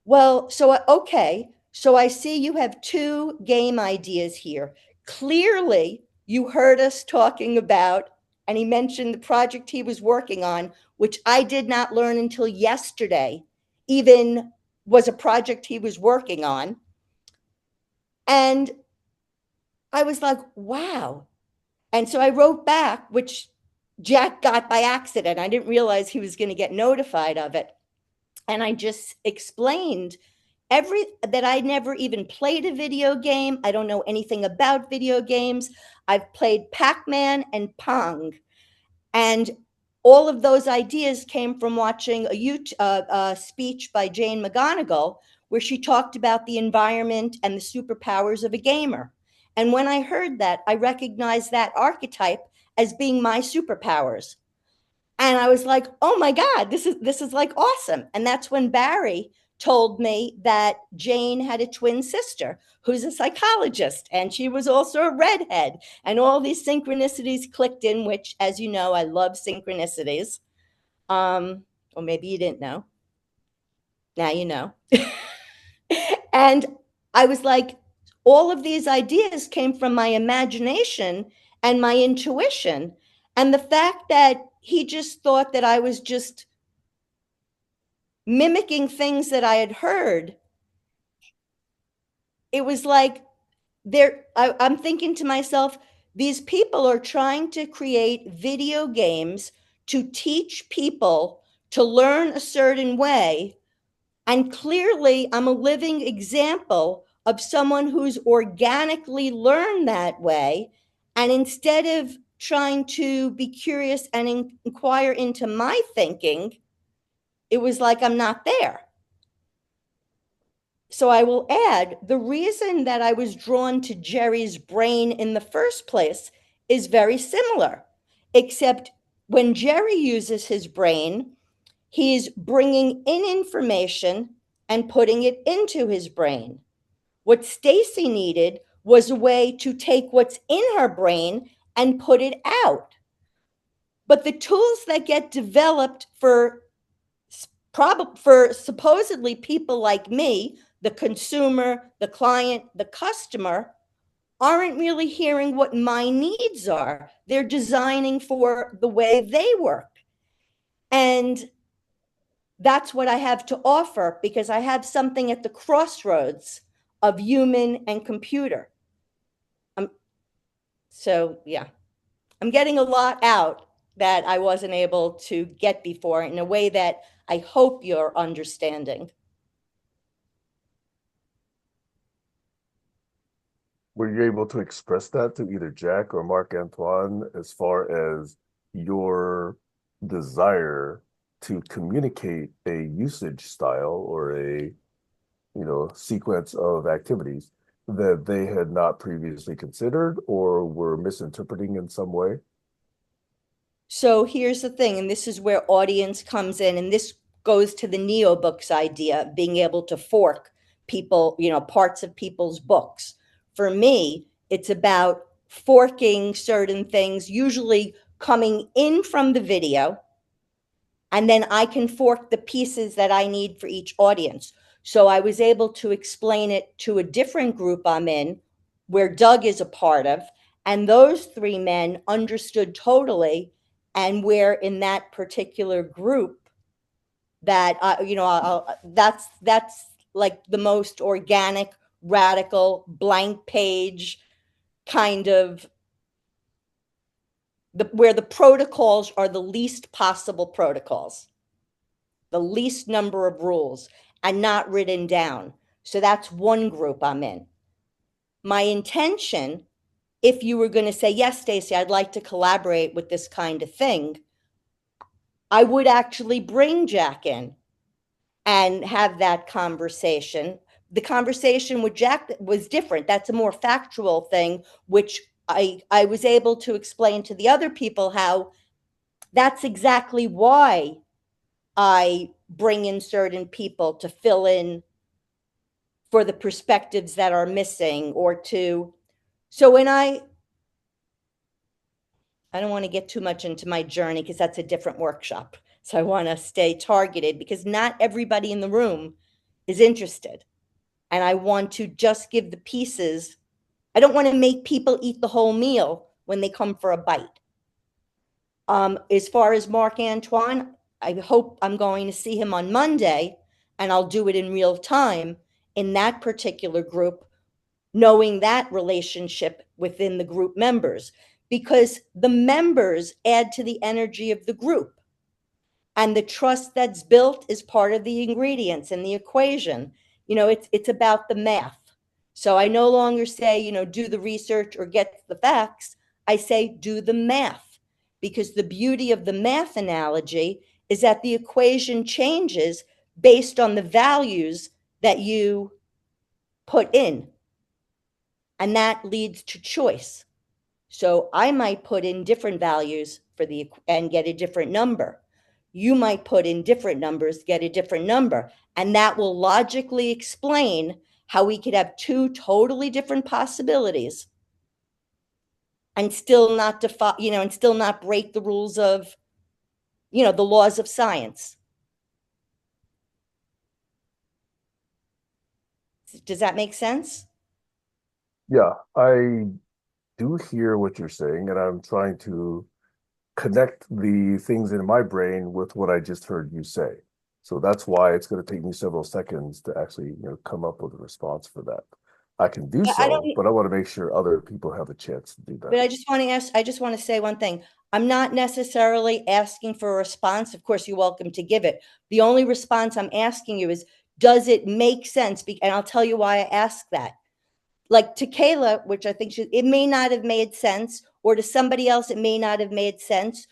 well, okay, so I see you have 2 game ideas here. Clearly, you heard us talking about, and he mentioned the project he was working on, which I did not learn until yesterday, even was a project he was working on. And I was like, wow. And so I wrote back, which Jack got by accident. I didn't realize he was going to get notified of it. And I just explained that I never even played a video game. I don't know anything about video games. I've played Pac-Man and Pong. And all of those ideas came from watching a speech by Jane McGonigal, where she talked about the environment and the superpowers of a gamer. And when I heard that, I recognized that archetype as being my superpowers. And I was like, oh my God, this is like awesome. And that's when Barry told me that Jane had a twin sister who's a psychologist, and she was also a redhead. And all these synchronicities clicked in, which, as you know, I love synchronicities. Or maybe you didn't know. Now you know. And I was like, all of these ideas came from my imagination and my intuition. And the fact that he just thought that I was just mimicking things that I had heard, it was like I'm thinking to myself, these people are trying to create video games to teach people to learn a certain way. And clearly, I'm a living example of someone who's organically learned that way. And instead of trying to be curious and inquire into my thinking, it was like I'm not there. So I will add, the reason that I was drawn to Jerry's brain in the first place is very similar, except when Jerry uses his brain, he's bringing in information and putting it into his brain. What Stacey needed was a way to take what's in her brain and put it out. But the tools that get developed for supposedly people like me, the consumer, the client, the customer, aren't really hearing what my needs are. They're designing for the way they work. And that's what I have to offer, because I have something at the crossroads of human and computer. So yeah, I'm getting a lot out that I wasn't able to get before in a way that I hope you're understanding. Were you able to express that to either Jack or Marc Antoine as far as your desire to communicate a usage style or a sequence of activities that they had not previously considered or were misinterpreting in some way? So here's the thing, and this is where audience comes in, and this goes to the Neo books idea, being able to fork people, parts of people's books. For me, it's about forking certain things, usually coming in from the video, and then I can fork the pieces that I need for each audience. So I was able to explain it to a different group I'm in, where Doug is a part of, and those three men understood totally. And we're in that particular group that that's like the most organic, radical, blank page kind of where the protocols are the least possible protocols, the least number of rules, and not written down. So that's one group I'm in. My intention, if you were going to say, yes, Stacey, I'd like to collaborate with this kind of thing, I would actually bring Jack in and have that conversation. The conversation with Jack was different. That's a more factual thing, which I was able to explain to the other people how that's exactly why I bring in certain people to fill in for the perspectives that are missing, or to, so when I don't want to get too much into my journey because that's a different workshop. So I want to stay targeted because not everybody in the room is interested. And I want to just give the pieces. I don't want to make people eat the whole meal when they come for a bite. As far as Marc Antoine, I hope I'm going to see him on Monday, and I'll do it in real time in that particular group, knowing that relationship within the group members, because the members add to the energy of the group. And the trust that's built is part of the ingredients in the equation. It's about the math. So I no longer say, do the research or get the facts. I say, do the math, because the beauty of the math analogy is that the equation changes based on the values that you put in. And that leads to choice. So I might put in different values and get a different number. You might put in different numbers, get a different number. And that will logically explain how we could have two totally different possibilities and still not and still not break the rules of, the laws of science. Does that make sense? Yeah, I do hear what you're saying, and I'm trying to connect the things in my brain with what I just heard you say. So that's why it's going to take me several seconds to actually, come up with a response for that. I can do I so, don't, but I want to make sure other people have a chance to do that. but I just want to say one thing. I'm not necessarily asking for a response. Of course, you're welcome to give it. The only response I'm asking you is, does it make sense? And I'll tell you why I ask that. Like to Kayla, which I think it may not have made sense, or to somebody else, it may not have made sense.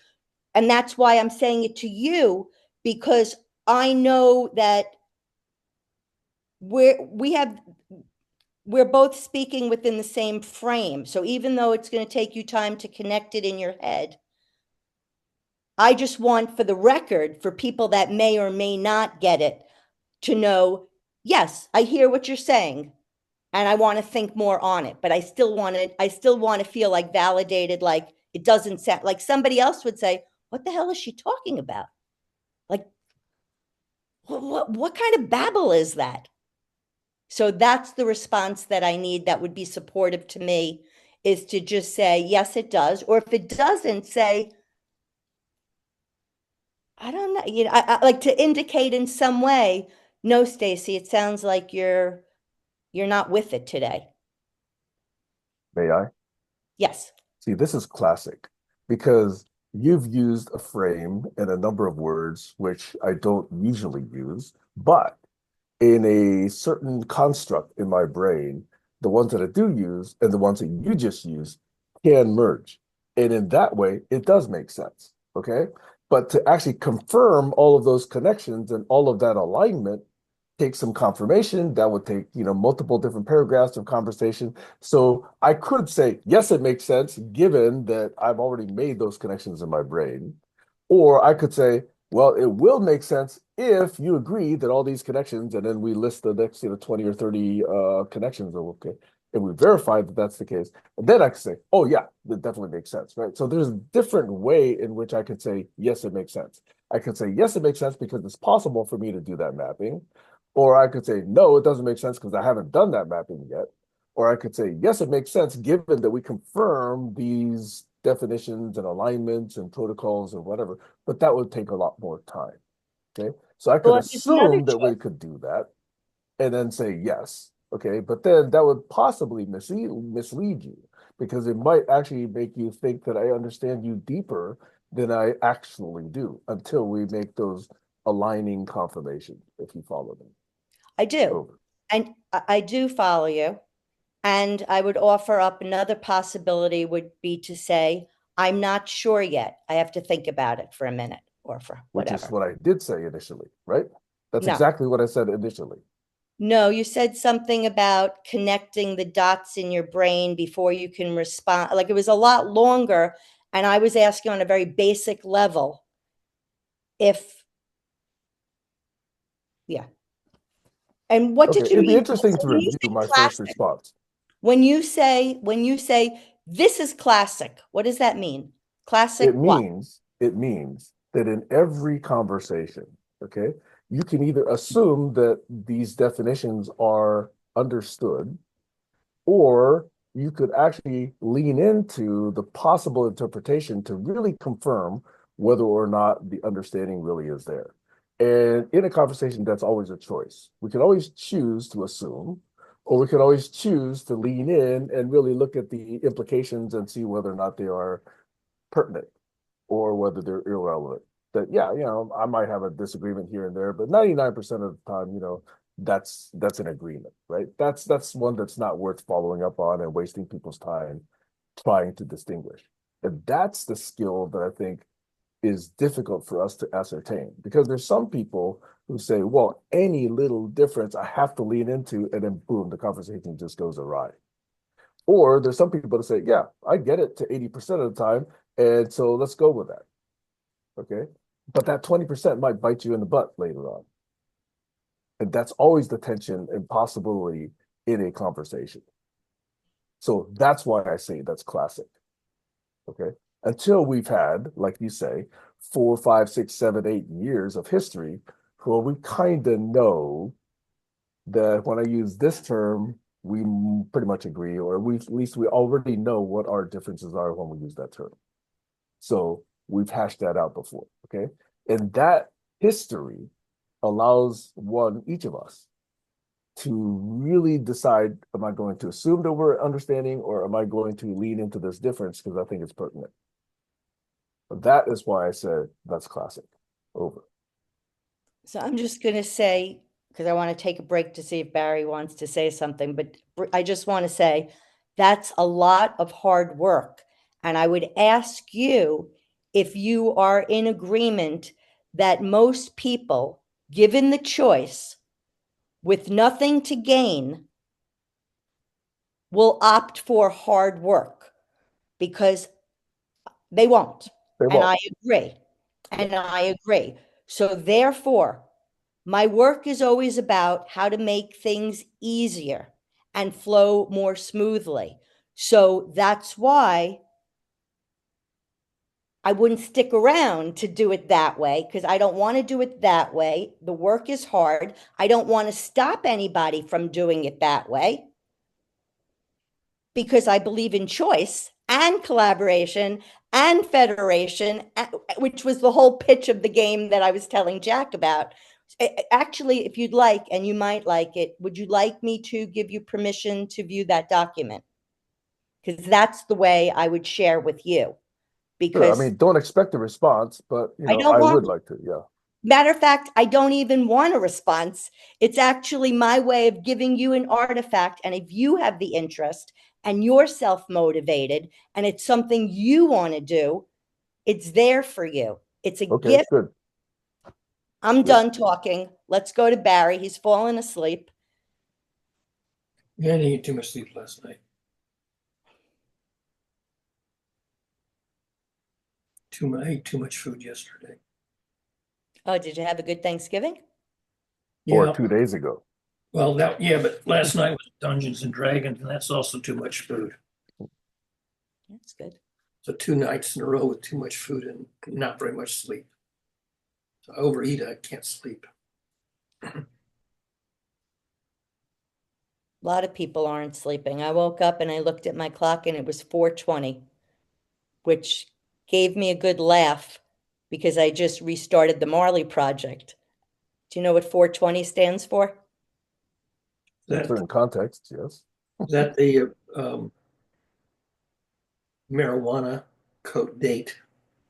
And that's why I'm saying it to you, because I know that we're both speaking within the same frame. So even though it's going to take you time to connect it in your head, I just want, for the record, for people that may or may not get it, to know, yes, I hear what you're saying, and I want to think more on it, but I still want to feel like validated, like it doesn't sound like somebody else would say, what the hell is she talking about? Like, what kind of babble is that? So that's the response that I need that would be supportive to me, is to just say, yes, it does. Or if it doesn't, say, I don't know, I like to indicate in some way, no, Stacey, it sounds like you're not with it today. May I? Yes. See, this is classic because you've used a frame and a number of words, which I don't usually use, but in a certain construct in my brain, the ones that I do use and the ones that you just use can merge. And in that way, it does make sense. Okay. But to actually confirm all of those connections and all of that alignment take some confirmation. That would take, multiple different paragraphs of conversation. So I could say, yes, it makes sense, given that I've already made those connections in my brain. Or I could say, well, it will make sense if you agree that all these connections, and then we list the next, 20 or 30 connections, okay, and we verify that that's the case. And then I can say, oh yeah, that definitely makes sense, right? So there's a different way in which I could say, yes, it makes sense. I could say, yes, it makes sense because it's possible for me to do that mapping. Or I could say, no, it doesn't make sense because I haven't done that mapping yet. Or I could say, yes, it makes sense given that we confirm these definitions and alignments and protocols and whatever, but that would take a lot more time. Okay. So I could Or there's another assume that we choice. could do that and then say yes. Okay. But then that would possibly mislead you because it might actually make you think that I understand you deeper than I actually do until we make those aligning confirmations, if you follow me. I do. Over. And I do follow you. And I would offer up another possibility would be to say, I'm not sure yet. I have to think about it for a minute or for Which is whatever. what I did say initially, right? That's No, exactly what I said initially. no, you said something about connecting the dots in your brain before you can respond. Like it was a lot longer. And I was asking on a very basic level if, yeah. And what Okay, did you it'd be mean? interesting So to when you review say my first classic, response. when you say this is classic, what does that mean? Classic what? It means that in every conversation, okay, you can either assume that these definitions are understood, or you could actually lean into the possible interpretation to really confirm whether or not the understanding really is there. And in a conversation, that's always a choice. We can always choose to assume, or we can always choose to lean in and really look at the implications and see whether or not they are pertinent or whether they're irrelevant. That, yeah, I might have a disagreement here and there, but 99% of the time, that's an agreement, right? That's one that's not worth following up on and wasting people's time trying to distinguish. And that's the skill that I think is difficult for us to ascertain because there's some people who say, well, any little difference I have to lean into, and then boom, the conversation just goes awry. Or there's some people that say, yeah, I get it to 80% of the time, and so let's go with that. Okay. But that 20% might bite you in the butt later on. And that's always the tension and possibility in a conversation. So that's why I say that's classic. Okay. Until we've had, like you say, 4, 5, 6, 7, 8 years of history where we kind of know that when I use this term, we pretty much agree, or at least we already know what our differences are when we use that term. So we've hashed that out before, okay? And that history allows each of us to really decide, am I going to assume that we're understanding or am I going to lean into this difference because I think it's pertinent? That is why I said that's classic. Over. So I'm just going to say, because I want to take a break to see if Barry wants to say something, but I just want to say that's a lot of hard work. And I would ask you if you are in agreement that most people, given the choice, with nothing to gain, will opt for hard work because they won't. They And won't. I agree. And I agree. So therefore, my work is always about how to make things easier and flow more smoothly. So that's why I wouldn't stick around to do it that way because I don't want to do it that way. The work is hard. I don't want to stop anybody from doing it that way because I believe in choice and collaboration and federation, which was the whole pitch of the game that I was telling Jack about. Actually, if you'd like, and you might like it, would you like me to give you permission to view that document? Because that's the way I would share with you. Sure. I because mean, don't expect a response, but I don't I want, would like to, yeah. matter of fact, I don't even want a response. It's actually my way of giving you an artifact. And if you have the interest and you're self-motivated and it's something you want to do, it's there for you. It's a Okay, gift. good. I'm Good. done talking. Let's go to Barry. He's fallen asleep. Yeah, I didn't get too much sleep last night. I ate too much food yesterday. Oh, did you have a good Thanksgiving? Or Yeah, 2 days ago. well, but last night was Dungeons and Dragons, and that's also too much food. That's good. So 2 nights in a row with too much food and not very much sleep. So I overeat, I can't sleep. A lot of people aren't sleeping. I woke up and I looked at my clock and it was 4:20, which gave me a good laugh because I just restarted the Marley project. Do you know what 420 stands for? In That certain contexts, yes. that the marijuana coat date.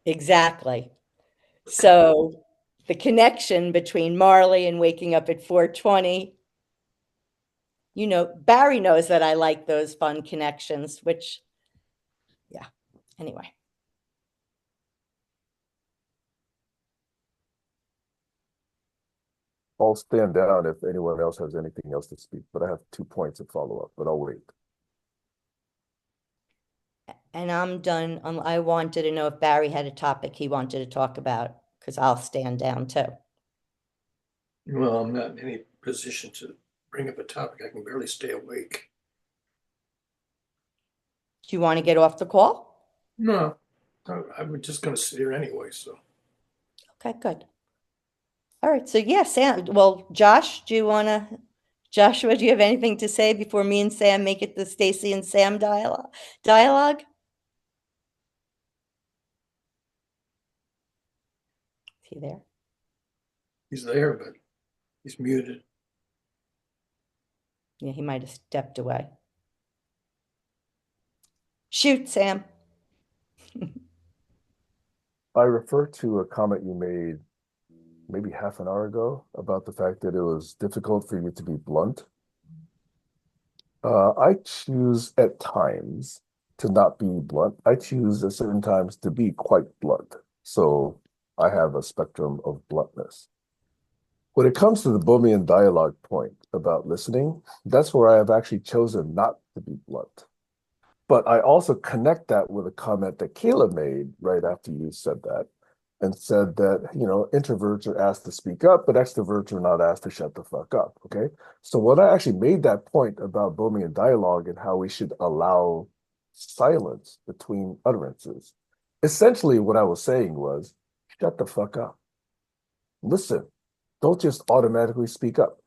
Exactly. So the connection between Marley and waking up at 4:20, Barry knows that I like those fun connections, which, yeah, anyway. I'll stand down if anyone else has anything else to speak, but I have 2 points of follow-up, but I'll wait. And I'm done. I wanted to know if Barry had a topic he wanted to talk about, because I'll stand down too. Well, I'm not in any position to bring up a topic. I can barely stay awake. Do you want to get off the call? No, I'm just going to sit here anyway. So Okay, good. All right, so yeah, Sam, well, Joshua, do you have anything to say before me and Sam make it the Stacey and Sam dialogue? Is he there? he's there, but he's muted. Yeah, he might have stepped away. Shoot, Sam. I refer to a comment you made maybe half an hour ago about the fact that it was difficult for you to be blunt. I choose at times to not be blunt. I choose at certain times to be quite blunt. So I have a spectrum of bluntness. When it comes to the Bohmian dialogue point about listening, that's where I have actually chosen not to be blunt. But I also connect that with a comment that Kayla made right after you said that, and said that, introverts are asked to speak up, but extroverts are not asked to shut the fuck up. Okay. So when I actually made that point about Bohmian dialogue and how we should allow silence between utterances, essentially what I was saying was, shut the fuck up. Listen, don't just automatically speak up.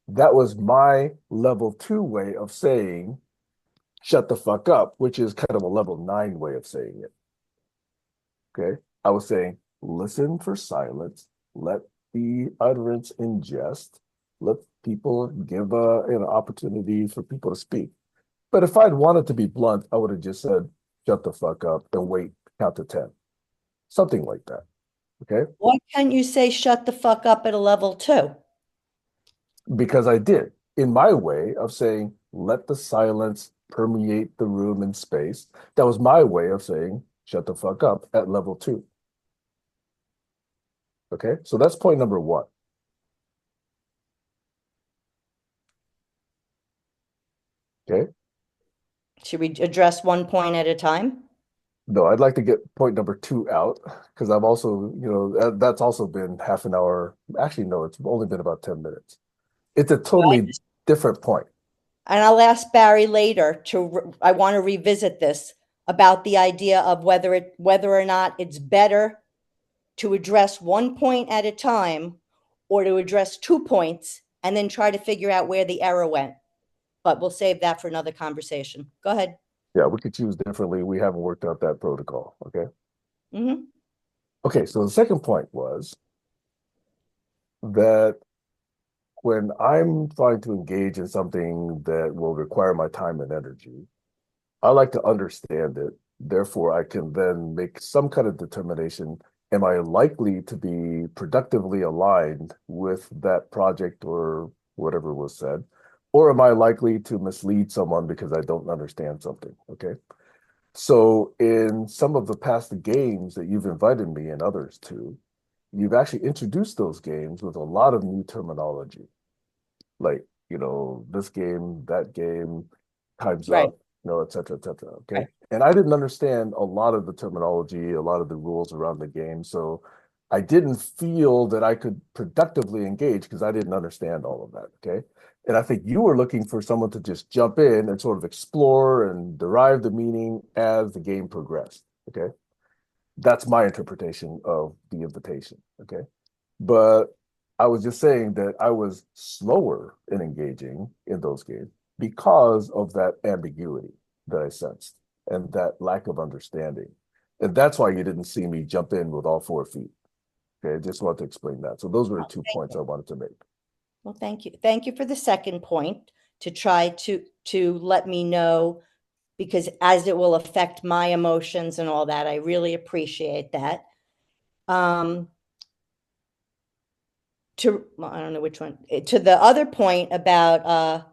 That was my level 2 way of saying, shut the fuck up, which is kind of a level 9 way of saying it. Okay. I was saying, listen for silence, let the utterance ingest, let people give an opportunity for people to speak. But if I'd wanted to be blunt, I would have just said, shut the fuck up and wait, count to 10. Something like that. Okay. Why can't you say shut the fuck up at a level 2? Because I did in my way of saying, let the silence permeate the room and space. That was my way of saying, shut the fuck up at level 2. Okay, so that's point number 1. Okay, Should we address one point at a time? no, I'd like to get point number 2 out because I've also, that's also been half an hour. Actually, no, it's only been about 10 minutes. It's a totally different point. And I'll ask Barry later I want to revisit this about the idea of whether or not it's better to address one point at a time or to address 2 points and then try to figure out where the error went. But we'll save that for another conversation. Go ahead. Yeah, we could choose differently. We haven't worked out that protocol. Okay. Mm-hmm. Okay, so the second point was that when I'm trying to engage in something that will require my time and energy, I like to understand it Therefore, I can then make some kind of determination. Am I likely to be productively aligned with that project or whatever was said? Or am I likely to mislead someone because I don't understand something? Okay. So in some of the past games that you've invited me and others to, you've actually introduced those games with a lot of new terminology, like, this game, that game, time's Right. up, et cetera, et cetera. Okay. Right. And I didn't understand a lot of the terminology, a lot of the rules around the game. So I didn't feel that I could productively engage because I didn't understand all of that. Okay. And I think you were looking for someone to just jump in and sort of explore and derive the meaning as the game progressed. Okay. That's my interpretation of the invitation. Okay. But I was just saying that I was slower in engaging in those games because of that ambiguity that I sensed and that lack of understanding. And that's why you didn't see me jump in with all 4 feet. Okay, I just wanted to explain that. So those were the 2 points I wanted to make. Well, thank you. Thank you for the second point to try to let me know, because as it will affect my emotions and all that, I really appreciate that. Well, I don't know which one, to the other point about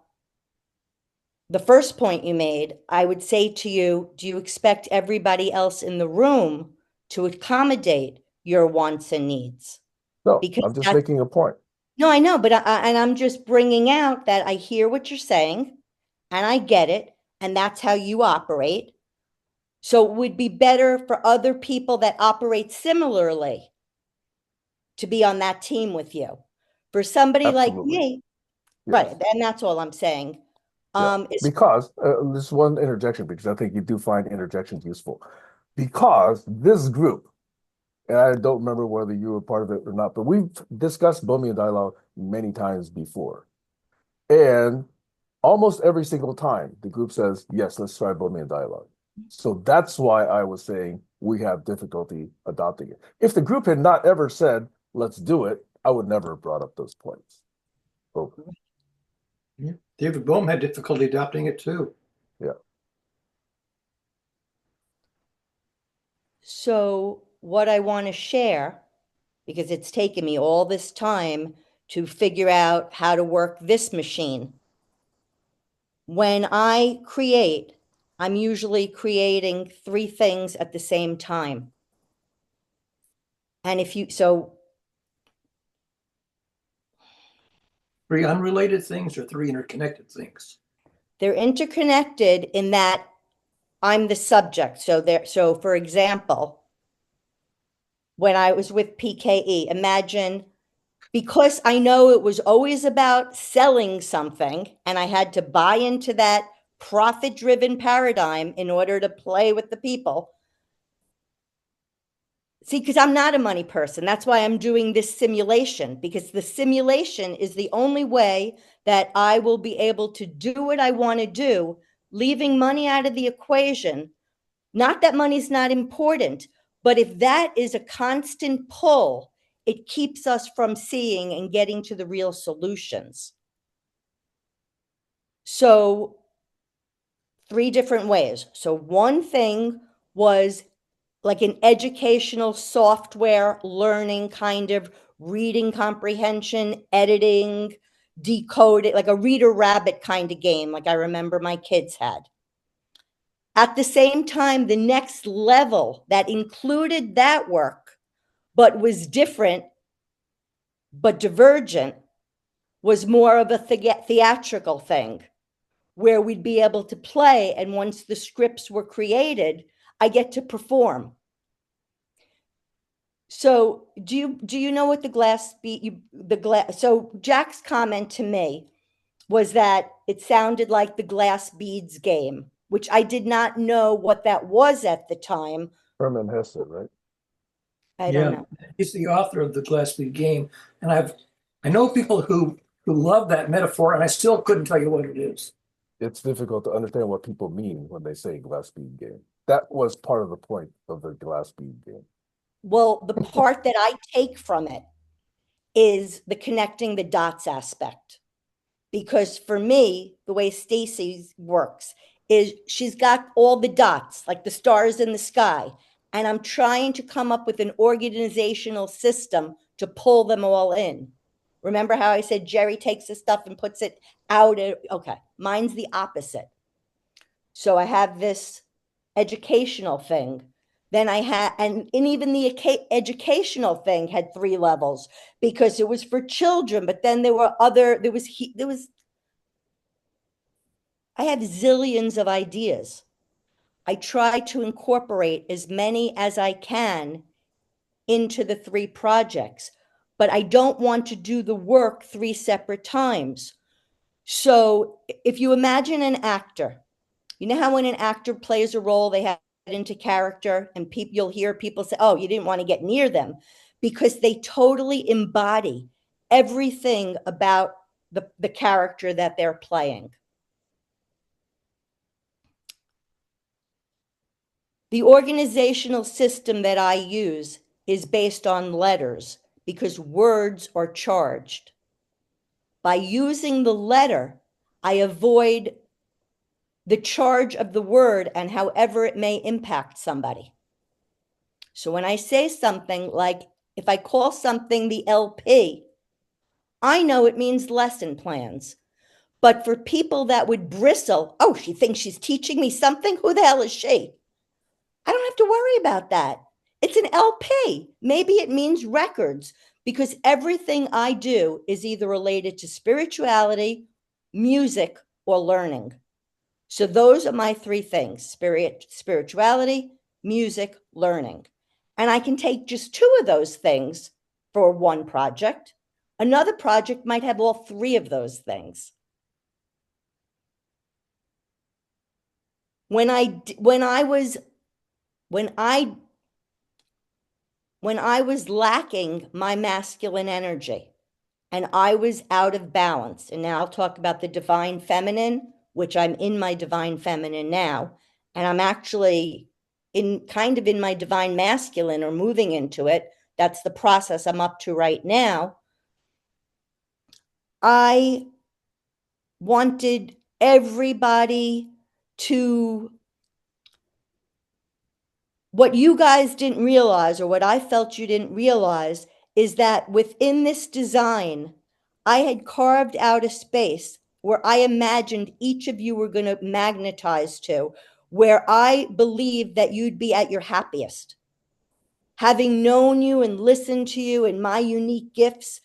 the first point you made, I would say to you, do you expect everybody else in the room to accommodate your wants and needs? No, Because I'm just that's, making a point. no, I know, but and I'm just bringing out that I hear what you're saying and I get it, and that's how you operate. So it would be better for other people that operate similarly to be on that team with you. For somebody like Absolutely. me, right, Yes. and that's all I'm saying. Yeah. Is Because this one interjection, because I think you do find interjections useful. Because this group, and I don't remember whether you were part of it or not, but we've discussed Bohemian Dialogue many times before. And almost every single time the group says, yes, let's try Bohemian Dialogue. So that's why I was saying we have difficulty adopting it. If the group had not ever said, let's do it, I would never have brought up those points. Oh, Yeah. David Bohm had difficulty adopting it too. yeah. so what I want to share, because it's taken me all this time to figure out how to work this machine. When I create, I'm usually creating 3 things at the same time. And so 3 unrelated things or 3 interconnected things? they're interconnected in that I'm the subject. So for example, when I was with PKE, imagine, because I know it was always about selling something and I had to buy into that profit-driven paradigm in order to play with the people. See, because I'm not a money person. That's why I'm doing this simulation, because the simulation is the only way that I will be able to do what I want to do, leaving money out of the equation. Not that money's not important, but if that is a constant pull, it keeps us from seeing and getting to the real solutions. So 3 different ways. So one thing was like an educational software learning kind of reading comprehension, editing, decoding, like a reader rabbit kind of game, like I remember my kids had. At the same time, the next level that included that work, but was different, but divergent, was more of a theatrical thing where we'd be able to play. And once the scripts were created, I get to perform. So do you know what the glass bead, so Jack's comment to me was that it sounded like the glass beads game, which I did not know what that was at the time. Herman Hesse, right? I don't know. He's the author of the Glass Bead Game, and I know people who love that metaphor, and I still couldn't tell you what it is. It's difficult to understand what people mean when they say glass bead game. That was part of the point of the glass bead game. Well, the part that I take from it is the connecting the dots aspect. Because for me, the way Stacey works is she's got all the dots, like the stars in the sky. And I'm trying to come up with an organizational system to pull them all in. Remember how I said Jerry takes the stuff and puts it out? Okay, mine's the opposite. So I have this educational thing. Then I had, and even the educational thing had 3 levels because it was for children, but then there was, I have zillions of ideas. I try to incorporate as many as I can into the 3 projects, but I don't want to do the work 3 separate times. So if you imagine an actor, you know how when an actor plays a role, they have into character, and you'll hear people say, oh, you didn't want to get near them, because they totally embody everything about the character that they're playing. The organizational system that I use is based on letters because words are charged. By using the letter, I avoid the charge of the word and however it may impact somebody. So when I say something like, if I call something the LP, I know it means lesson plans. But for people that would bristle, oh, she thinks she's teaching me something? Who the hell is she? I don't have to worry about that. It's an LP. Maybe it means records, because everything I do is either related to spirituality, music, or learning. So those are my 3 things: spirituality, music, learning. And I can take just 2 of those things for one project. Another project might have all 3 of those things. When I was lacking my masculine energy and I was out of balance, and now I'll talk about the divine feminine, which I'm in my divine feminine now, and I'm actually in my divine masculine, or moving into it. That's the process I'm up to right now. I wanted everybody to, what you guys didn't realize, or what I felt you didn't realize, is that within this design, I had carved out a space where I imagined each of you were going to magnetize to, where I believed that you'd be at your happiest. Having known you and listened to you and my unique gifts,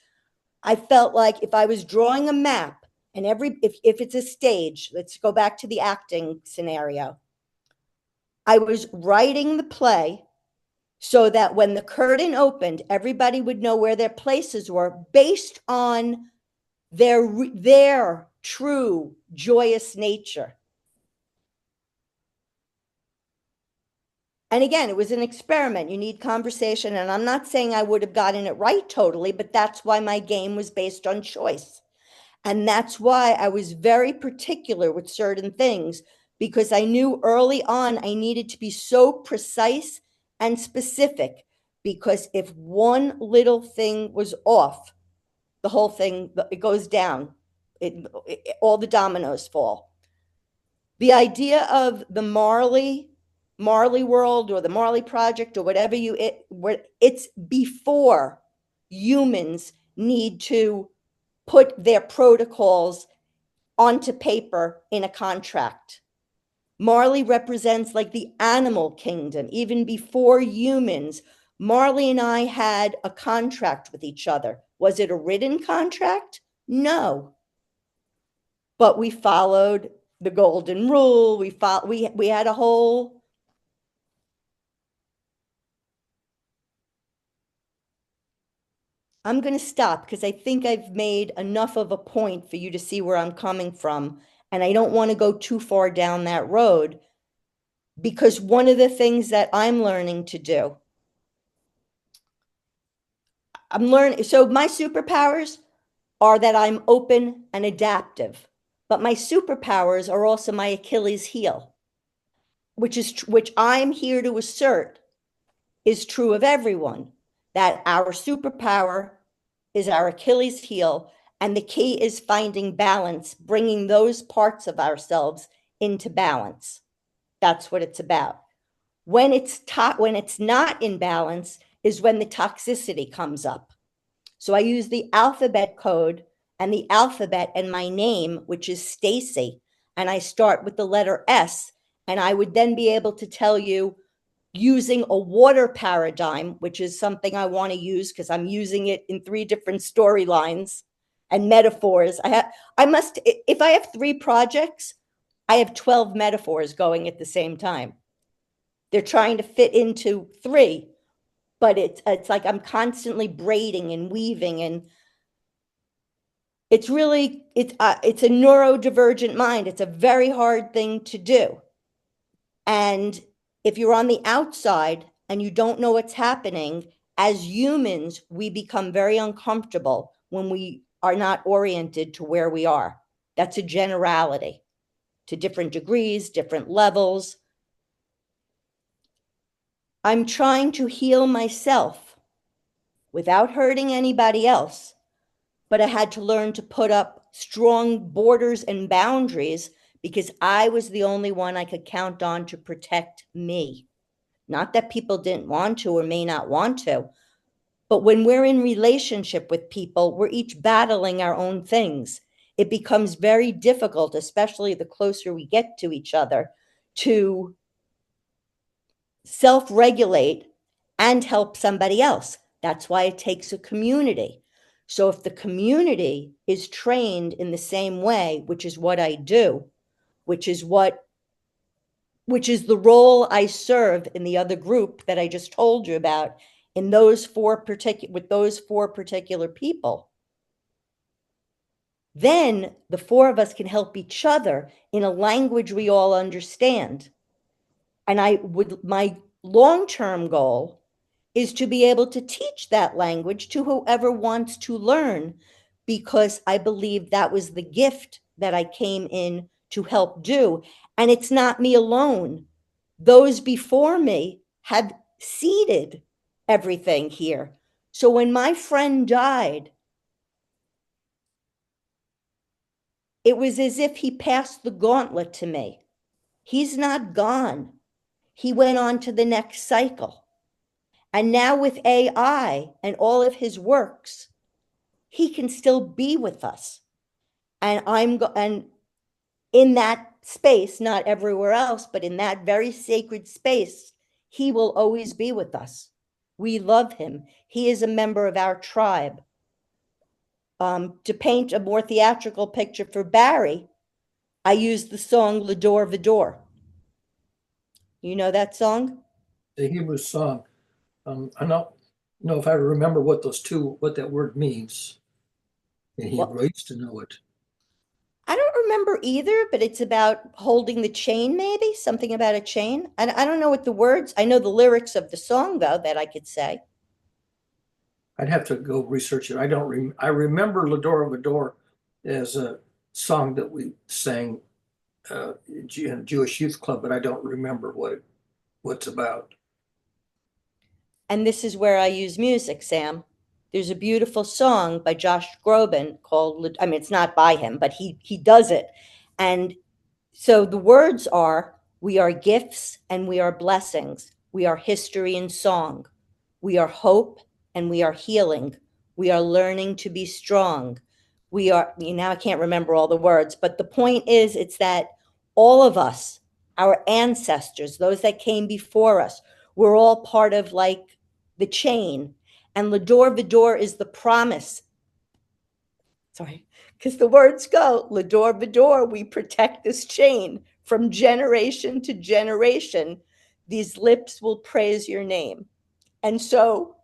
I felt like if I was drawing a map, and if it's a stage, let's go back to the acting scenario. I was writing the play so that when the curtain opened, everybody would know where their places were based on their true joyous nature. And again, it was an experiment. You need conversation. And I'm not saying I would have gotten it right totally, but that's why my game was based on choice. And that's why I was very particular with certain things, because I knew early on I needed to be so precise and specific, because if one little thing was off, the whole thing, it goes down. All the dominoes fall. The idea of the Marley world, or the Marley project, or whatever it's before humans need to put their protocols onto paper in a contract. Marley represents like the animal kingdom. Even before humans, Marley and I had a contract with each other. Was it a written contract? No. But we followed the golden rule. We had a whole. I'm going to stop because I think I've made enough of a point for you to see where I'm coming from. And I don't want to go too far down that road, because one of the things that I'm learning to do, so my superpowers are that I'm open and adaptive, but my superpowers are also my Achilles heel, which I'm here to assert is true of everyone, that our superpower is our Achilles heel, and the key is finding balance, bringing those parts of ourselves into balance. That's what it's about. When it's not in balance is when the toxicity comes up. So I use the alphabet code and the alphabet and my name, which is Stacey, and I start with the letter S, and I would then be able to tell you using a water paradigm, which is something I want to use because I'm using it in 3 different storylines and metaphors. If I have 3 projects, I have 12 metaphors going at the same time. They're trying to fit into 3, but it's like I'm constantly braiding and weaving, and it's a neurodivergent mind. It's a very hard thing to do. And if you're on the outside and you don't know what's happening, as humans, we become very uncomfortable when we are not oriented to where we are. That's a generality, to different degrees, different levels. I'm trying to heal myself without hurting anybody else, but I had to learn to put up strong borders and boundaries because I was the only one I could count on to protect me. Not that people didn't want to or may not want to, but when we're in relationship with people, we're each battling our own things. It becomes very difficult, especially the closer we get to each other, to self-regulate and help somebody else. That's why it takes a community. So if the community is trained in the same way, which is what I do, which is the role I serve in the other group that I just told you about, with those 4 particular people, then the 4 of us can help each other in a language we all understand. And my long-term goal is to be able to teach that language to whoever wants to learn, because I believe that was the gift that I came in to help do. And it's not me alone. Those before me have seeded everything here. So when my friend died, it was as if he passed the gauntlet to me. He's not gone. He went on to the next cycle. And now with AI and all of his works, he can still be with us. And and in that space, not everywhere else, but in that very sacred space, he will always be with us. We love him. He is a member of our tribe. To paint a more theatrical picture for Barry, I used the song L'Adore Vidor. You know that song? The Hebrew song. I don't know if I remember what that word means in Hebrew. I used to know it. I don't remember either, but it's about holding the chain, maybe something about a chain. I don't know what the words, I know the lyrics of the song, though, that I could say. I'd have to go research it. I remember L'Adore Vidor as a song that we sang in a Jewish youth club, but I don't remember what's about. And this is where I use music, Sam. There's a beautiful song by Josh Groban called, I mean, it's not by him, but he does it. And so the words are, we are gifts and we are blessings. We are history and song. We are hope and we are healing. We are learning to be strong. Now I can't remember all the words, but the point is, it's that all of us, our ancestors, those that came before us, we're all part of like the chain. And L'Adore Vidor is the promise. Sorry, because the words go, L'Adore Vidor, we protect this chain from generation to generation. These lips will praise your name. And so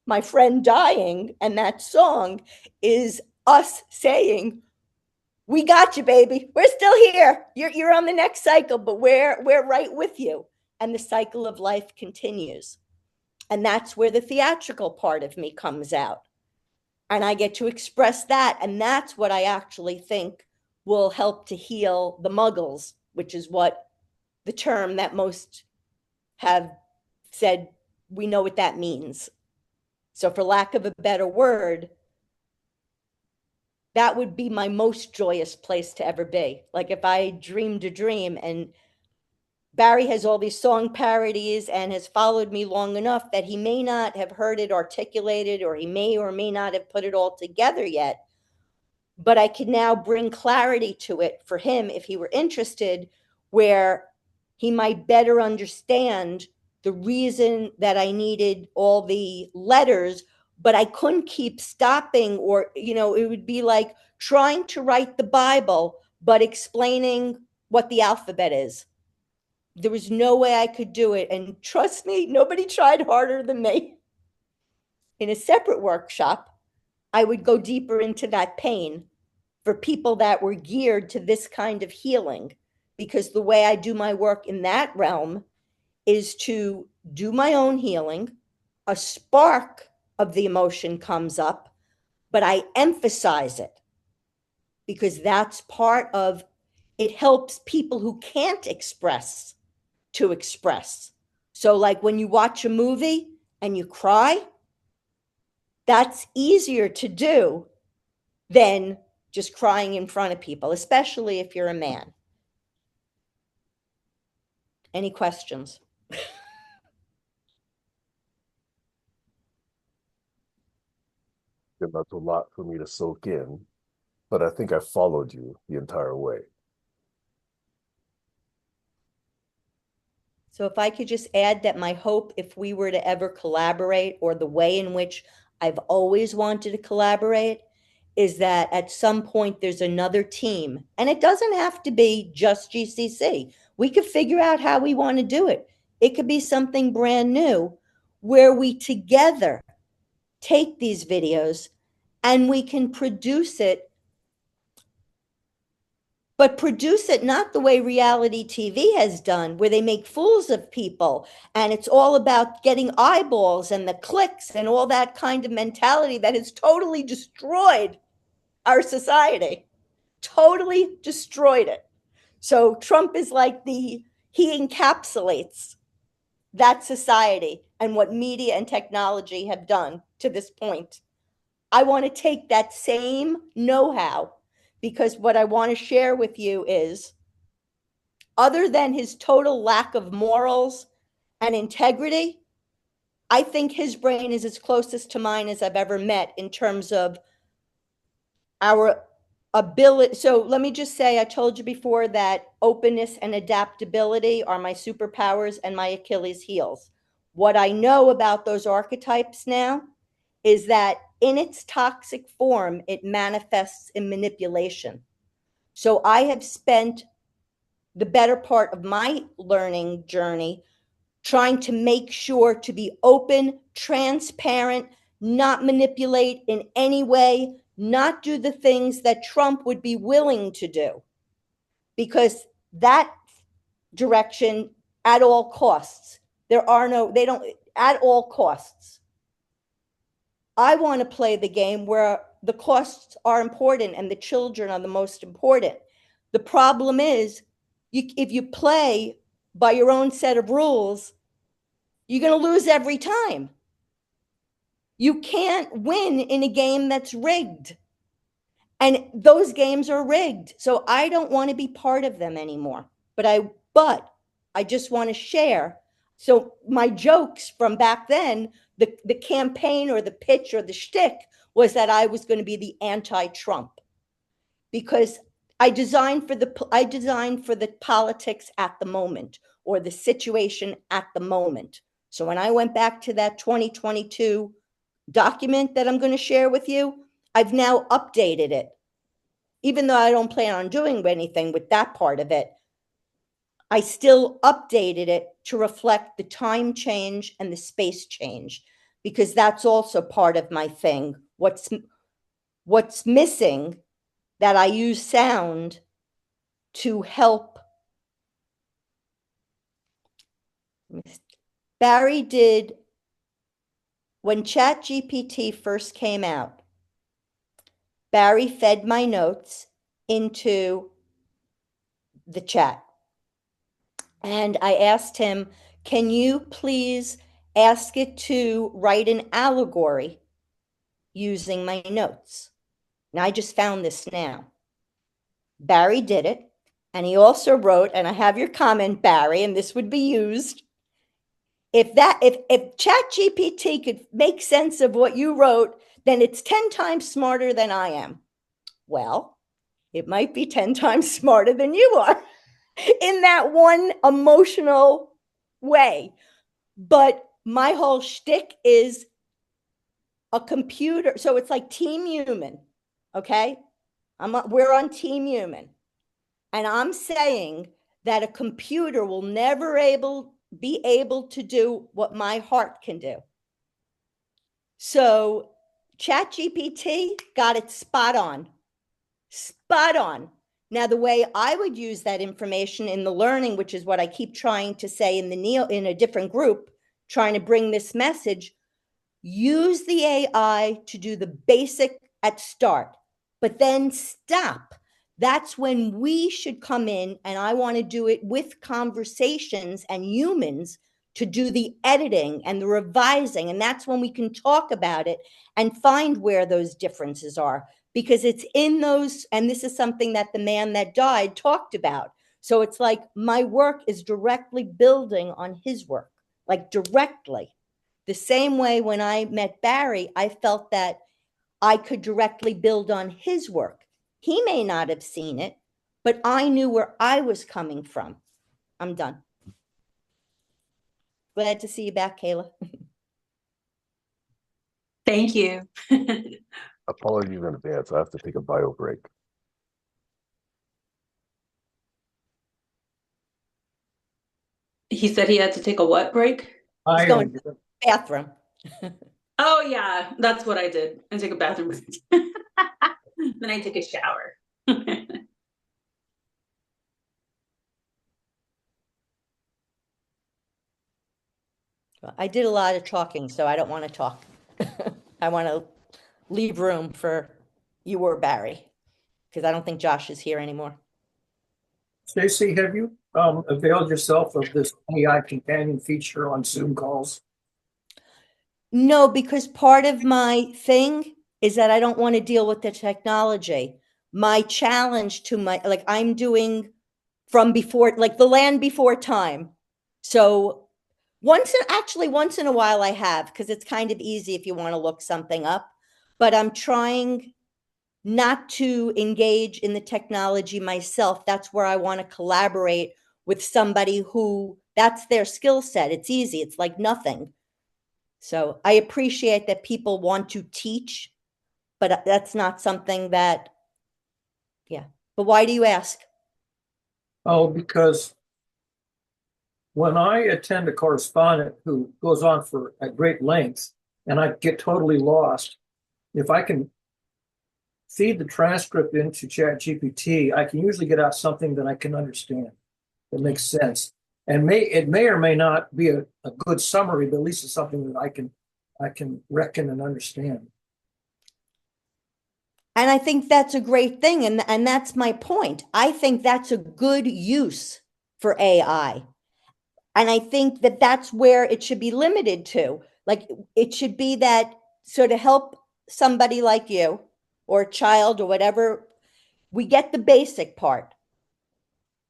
my friend dying and that song is us saying, we got you, baby. We're still here. You're on the next cycle, but we're right with you. And the cycle of life continues. And that's where the theatrical part of me comes out. And I get to express that. And that's what I actually think will help to heal the muggles, which is what the term that most have said, we know what that means. So for lack of a better word, that would be my most joyous place to ever be. Like if I dreamed a dream, and Barry has all these song parodies and has followed me long enough that he may not have heard it articulated, or he may or may not have put it all together yet. But I could now bring clarity to it for him if he were interested, where he might better understand the reason that I needed all the letters, but I couldn't keep stopping, or, it would be like trying to write the Bible, but explaining what the alphabet is. There was no way I could do it. And trust me, nobody tried harder than me. In a separate workshop, I would go deeper into that pain for people that were geared to this kind of healing, because the way I do my work in that realm is to do my own healing. A spark of the emotion comes up, but I emphasize it because that's part of it. Helps people who can't express to express. So like when you watch a movie and you cry, that's easier to do than just crying in front of people, especially if you're a man. Any questions? And that's a lot for me to soak in, but I think I followed you the entire way. So if I could just add that my hope, if we were to ever collaborate, or the way in which I've always wanted to collaborate, is that at some point there's another team, and it doesn't have to be just GCC. We could figure out how we want to do it. It could be something brand new where we together take these videos and we can produce it, but produce it not the way reality TV has done, where they make fools of people and it's all about getting eyeballs and the clicks and all that kind of mentality that has totally destroyed our society, totally destroyed it. So Trump is like he encapsulates that society and what media and technology have done to this point. I want to take that same know-how, because what I want to share with you is, other than his total lack of morals and integrity, I think his brain is as closest to mine as I've ever met in terms of our ability. So let me just say, I told you before that openness and adaptability are my superpowers and my Achilles heels. What I know about those archetypes now is that in its toxic form, it manifests in manipulation. So I have spent the better part of my learning journey trying to make sure to be open, transparent, not manipulate in any way, not do the things that Trump would be willing to do, because that direction, at all costs, they don't, at all costs. I want to play the game where the costs are important and the children are the most important. The problem is, if you play by your own set of rules, you're going to lose every time. You can't win in a game that's rigged. And those games are rigged. So I don't want to be part of them anymore. But I just want to share. So my jokes from back then, the campaign or the pitch or the shtick was that I was going to be the anti-Trump, because I designed for the politics at the moment, or the situation at the moment. So when I went back to that 2022 document that I'm going to share with you, I've now updated it. Even though I don't plan on doing anything with that part of it, I still updated it to reflect the time change and the space change, because that's also part of my thing. What's missing, that I use sound to help. Barry did, when ChatGPT first came out, Barry fed my notes into the chat. And I asked him, can you please ask it to write an allegory using my notes? Now, I just found this now. Barry did it. And he also wrote, and I have your comment, Barry, and this would be used. If ChatGPT could make sense of what you wrote, then it's 10 times smarter than I am. Well, it might be 10 times smarter than you are in that one emotional way. But my whole shtick is a computer. So it's like Team Human, okay? We're on Team Human. And I'm saying that a computer will never be able to do what my heart can do. So ChatGPT got it spot on. Spot on. Now, the way I would use that information in the learning, which is what I keep trying to say in a different group, trying to bring this message, use the AI to do the basic at start, but then stop. That's when we should come in, and I want to do it with conversations and humans to do the editing and the revising. And that's when we can talk about it and find where those differences are, because it's in those, and this is something that the man that died talked about. So it's like my work is directly building on his work, like directly. The same way when I met Barry, I felt that I could directly build on his work. He may not have seen it, but I knew where I was coming from. I'm done. Glad to see you back, Kayla. Thank you. Apologies in advance. I have to take a bio break. He said he had to take a what break? He's going to the bathroom. Oh yeah, that's what I did. I took a bathroom break. Then I took a shower. I did a lot of talking, so I don't want to talk. I want to leave room for you or Barry, because I don't think Josh is here anymore. Stacey, have you availed yourself of this AI companion feature on Zoom calls? No, because part of my thing is that I don't want to deal with the technology. My challenge to like I'm doing from before, like the land before time. So once in a while I have, because it's kind of easy if you want to look something up, but I'm trying not to engage in the technology myself. That's where I want to collaborate with somebody who that's their skill set. It's easy. It's like nothing. So I appreciate that people want to teach, but that's not something that, yeah. But why do you ask? Oh, because when I attend a correspondent who goes on for a great length and I get totally lost, if I can feed the transcript into ChatGPT, I can usually get out something that I can understand that makes sense. And it may or may not be a good summary, but at least it's something that I can reckon and understand. And I think that's a great thing. And that's my point. I think that's a good use for AI. And I think that that's where it should be limited to. Like it should be that so to help somebody like you or a child or whatever, we get the basic part.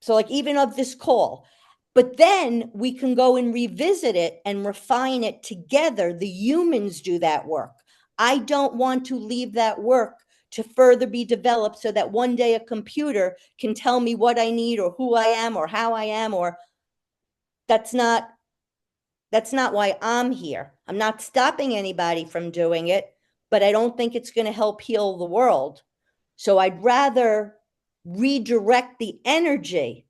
So like even of this call, but then we can go and revisit it and refine it together. The humans do that work. I don't want to leave that work to further be developed so that one day a computer can tell me what I need or who I am or how I am, or that's not why I'm here. I'm not stopping anybody from doing it, but I don't think it's going to help heal the world. So I'd rather redirect the energy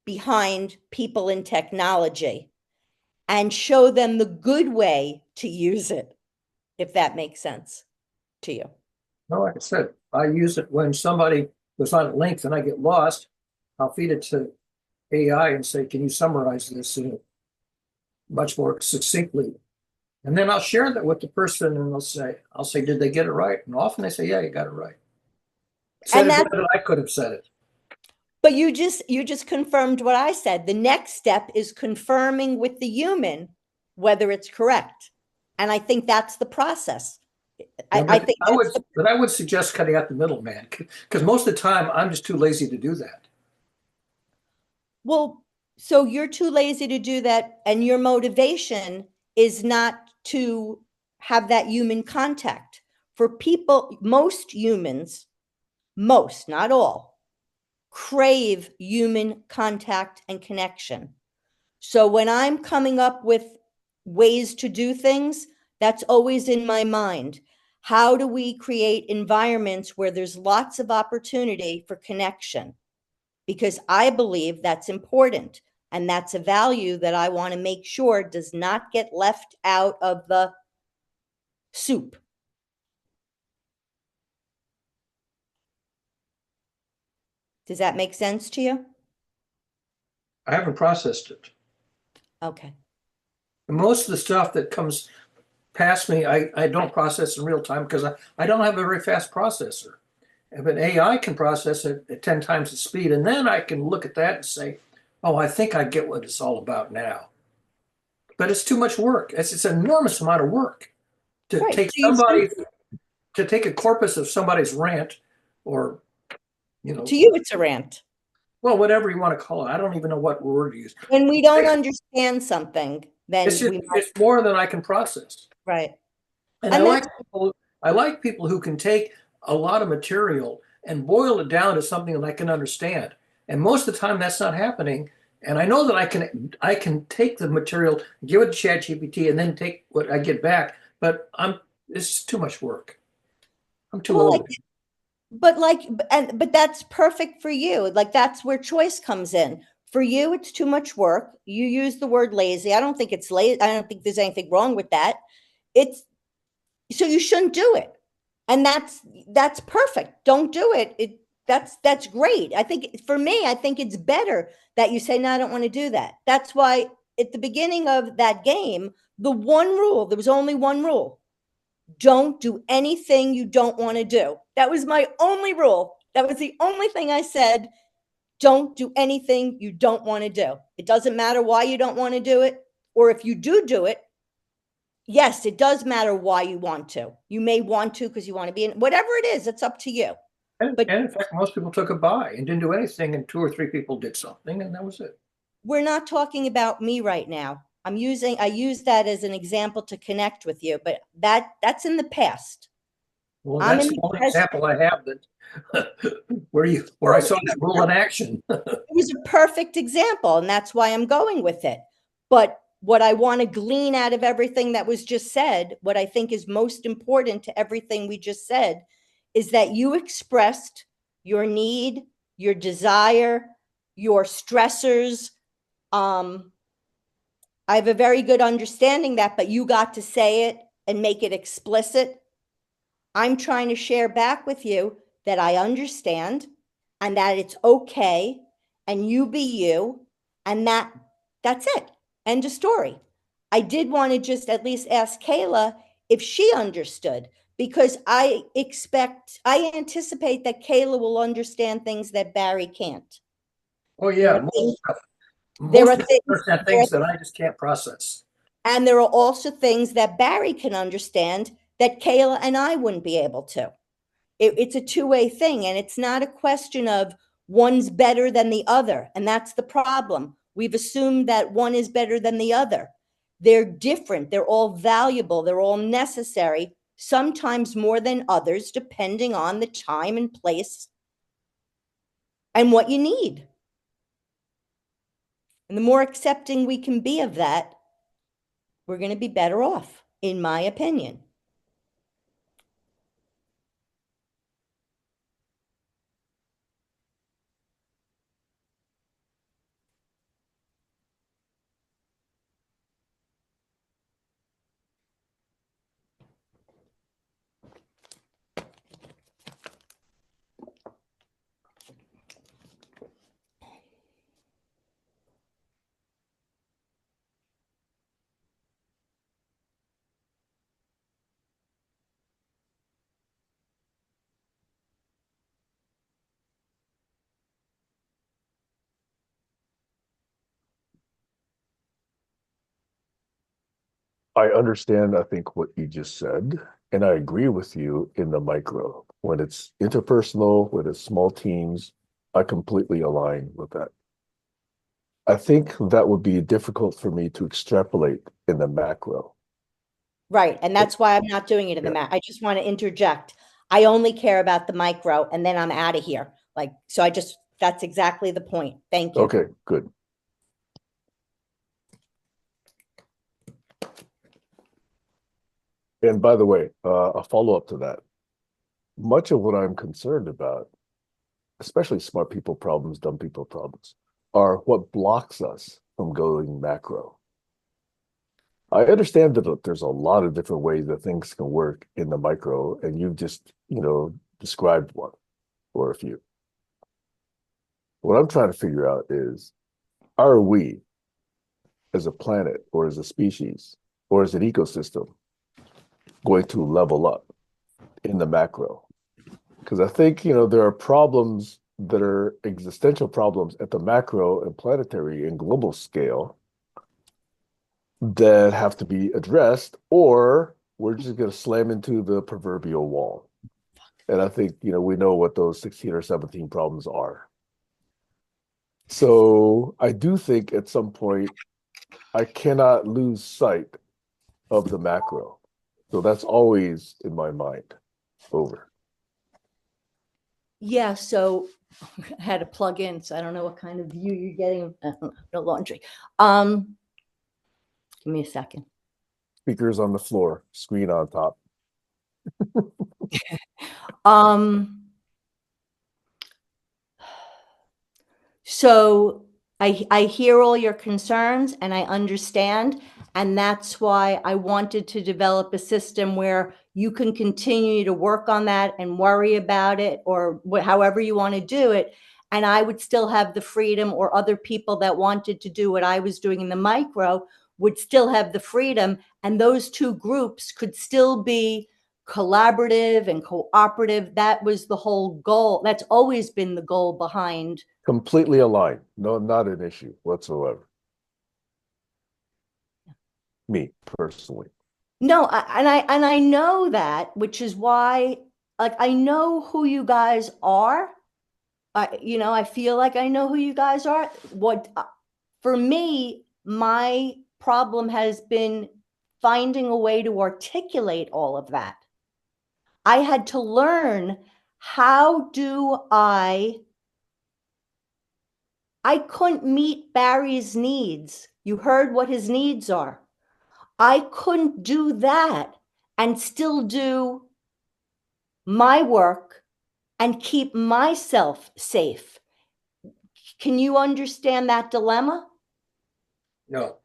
behind people in technology and show them the good way to use it, if that makes sense to you. No, like I said, I use it when somebody goes on at length and I get lost. I'll feed it to AI and say, can you summarize this much more succinctly? And then I'll share that with the person and I'll say, did they get it right? And often they say, yeah, you got it right. Said it better than I could have said it. But you just confirmed what I said. The next step is confirming with the human whether it's correct. And I think that's the process. I think that's the, but I would suggest cutting out the middleman because most of the time I'm just too lazy to do that. well, so you're too lazy to do that, and your motivation is not to have that human contact. For people, most humans, most, not all, crave human contact and connection. So when I'm coming up with ways to do things, that's always in my mind. How do we create environments where there's lots of opportunity for connection? Because I believe that's important. And that's a value that I want to make sure does not get left out of the soup. Does that make sense to you? I haven't processed it. Okay. Most of the stuff that comes past me, I don't process in real time because I don't have a very fast processor. But AI can process it at 10 times the speed. And then I can look at that and say, oh, I think I get what it's all about now. But it's too much work. It's an enormous amount of work to Right. take So somebody, to take a corpus of somebody's rant or, to you, it's a rant. well, whatever you want to call it. I don't even know what word to use. When we don't understand something, then It's just, we might, it's more than I can process. right. And And I like people who can take a lot of material and boil it down to something that I can understand. And most of the time that's not happening. And I know that I can take the material, give it to ChatGPT, and then take what I get back. But it's too much work. I'm too well, old. but that's perfect for you. Like that's where choice comes in. For you, it's too much work. You use the word lazy. I don't think it's lazy. I don't think there's anything wrong with that. It's so you shouldn't do it. And that's perfect. Don't do it. That's great. I think for me, I think it's better that you say, no, I don't want to do that. That's why at the beginning of that game, the one rule, there was only one rule. Don't do anything you don't want to do. That was my only rule. That was the only thing I said. Don't do anything you don't want to do. It doesn't matter why you don't want to do it. Or if you do it, yes, it does matter why you want to. You may want to because you want to be in whatever it is, it's up to you. But And in fact, most people took a buy and didn't do anything, and two or three people did something, and that was it. we're not talking about me right now. I use that as an example to connect with you, but that's in the past. Well, I'm that's in the the only present. example I have that where I saw that rule in action. It was a perfect example, and that's why I'm going with it. But what I want to glean out of everything that was just said, what I think is most important to everything we just said, is that you expressed your need, your desire, your stressors. I have a very good understanding that, but you got to say it and make it explicit. I'm trying to share back with you that I understand and that it's okay and you be you and that's it. End of story. I did want to just at least ask Kayla if she understood because I anticipate that Kayla will understand things that Barry can't. Oh There yeah, are things, there most are people things, understand there are things that I just can't process. And there are also things that Barry can understand that Kayla and I wouldn't be able to. It's a two-way thing, and it's not a question of one's better than the other. And that's the problem. We've assumed that one is better than the other. They're different. They're all valuable. They're all necessary, sometimes more than others, depending on the time and place and what you need. And the more accepting we can be of that, we're going to be better off, in my opinion. I understand, I think, what you just said. And I agree with you in the micro. When it's interpersonal, when it's small teams, I completely align with that. I think that would be difficult for me to extrapolate in the macro. Right. And that's why I'm not doing it in the I just want to interject. I only care about the micro and then I'm out of here. Like, so that's exactly the point. Thank you. Okay, good. And by the way, a follow-up to that, much of what I'm concerned about, especially smart people problems, dumb people problems, are what blocks us from going macro. I understand that there's a lot of different ways that things can work in the micro, and you've just, described one or a few. What I'm trying to figure out is, are we, as a planet or as a species or as an ecosystem, going to level up in the macro? Because I think, there are problems that are existential problems at the macro and planetary and global scale that have to be addressed, or we're just going to slam into the proverbial wall. And I think, we know what those 16 or 17 problems are. So I do think at some point, I cannot lose sight of the macro. So that's always in my mind. Over. Yeah. So I had to plug in. So I don't know what kind of view you're getting. No laundry. Give me a second. Speakers on the floor, screen on top. So I hear all your concerns and I understand. And that's why I wanted to develop a system where you can continue to work on that and worry about it or however you want to do it. And I would still have the freedom, or other people that wanted to do what I was doing in the micro would still have the freedom. And those two groups could still be collaborative and cooperative. That was the whole goal. That's always been the goal behind. Completely aligned. No, not an issue whatsoever. Me personally. No, I know that, which is why, like, I know who you guys are. I feel like I know who you guys are. For me, my problem has been finding a way to articulate all of that. I had to learn, how do I couldn't meet Barry's needs. You heard what his needs are. I couldn't do that and still do my work and keep myself safe. Can you understand that dilemma? No.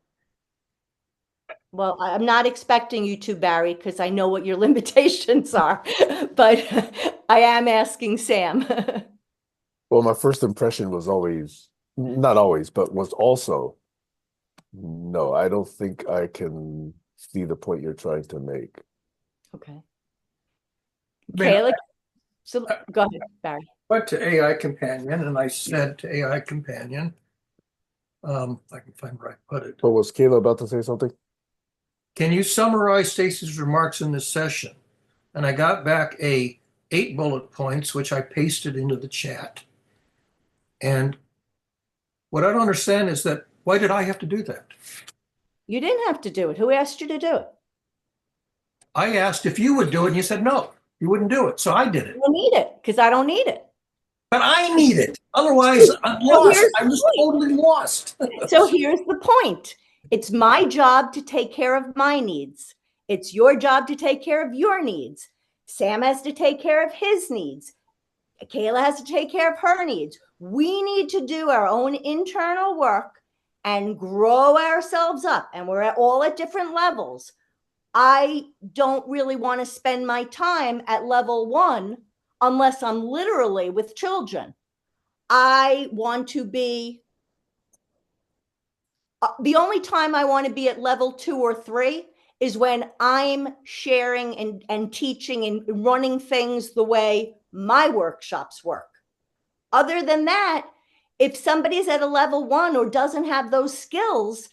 Well, I'm not expecting you to, Barry, because I know what your limitations are, but I am asking Sam. Well, my first impression was always, not always, but was also, no, I don't think I can see the point you're trying to make. Okay. Man, Kayla, so go ahead, Barry. Went to AI Companion and I said to AI Companion, I can find where I put it. But was Kayla about to say something? Can you summarize Stacey's remarks in this session? And I got back 8 bullet points, which I pasted into the chat. And what I don't understand is that, why did I have to do that? You didn't have to do it. Who asked you to do it? I asked if you would do it, and you said no, you wouldn't do it. So I did it. You don't need it, because I don't need it. But I need it. Otherwise, I'm lost. here's I'm the just point. totally lost. So here's the point. It's my job to take care of my needs. It's your job to take care of your needs. Sam has to take care of his needs. Kayla has to take care of her needs. We need to do our own internal work and grow ourselves up. And we're all at different levels. I don't really want to spend my time at level 1 unless I'm literally with children. I want to be, the only time I want to be at level 2 or 3 is when I'm sharing and teaching and running things the way my workshops work. Other than that, if somebody's at a level 1 or doesn't have those skills,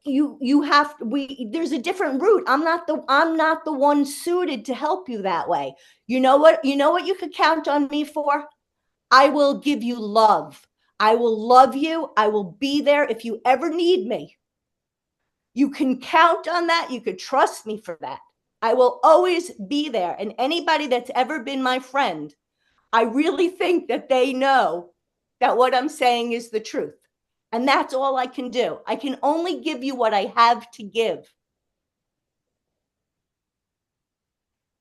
you have there's a different route. I'm not the one suited to help you that way. You know what you could count on me for? I will give you love. I will love you. I will be there if you ever need me. You can count on that. You could trust me for that. I will always be there. And anybody that's ever been my friend, I really think that they know that what I'm saying is the truth. And that's all I can do. I can only give you what I have to give.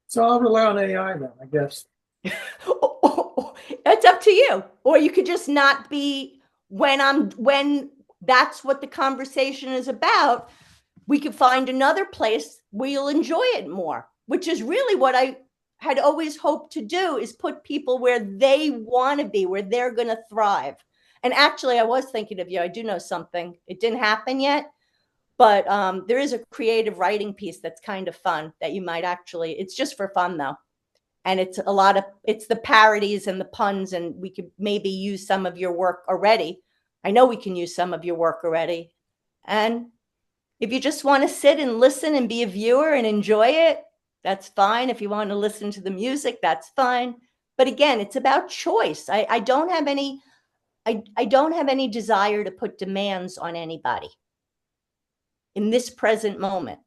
So I'll rely on AI then, I guess. That's up to you. Or you could just not be when that's what the conversation is about. We could find another place where you'll enjoy it more, which is really what I had always hoped to do, is put people where they want to be, where they're going to thrive. And actually, I was thinking of you. I do know something. It didn't happen yet, but there is a creative writing piece that's kind of fun that you might actually, it's just for fun though. And it's the parodies and the puns, and we could maybe use some of your work already. I know we can use some of your work already. And if you just want to sit and listen and be a viewer and enjoy it, that's fine. If you want to listen to the music, that's fine. But again, it's about choice. I don't have any desire to put demands on anybody in this present moment.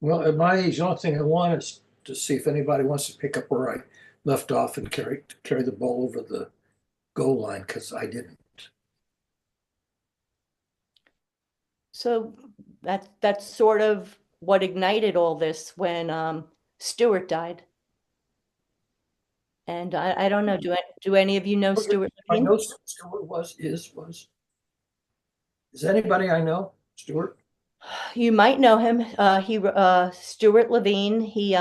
Well, at my age, the only thing I want is to see if anybody wants to pick up where I left off and carry the ball over the goal line, because I didn't. So that's sort of what ignited all this when Stewart died. And I don't know, do any of you know Stewart I Levine? know Stewart is. Is anybody I know Stewart? You might know him. Stewart Levine. He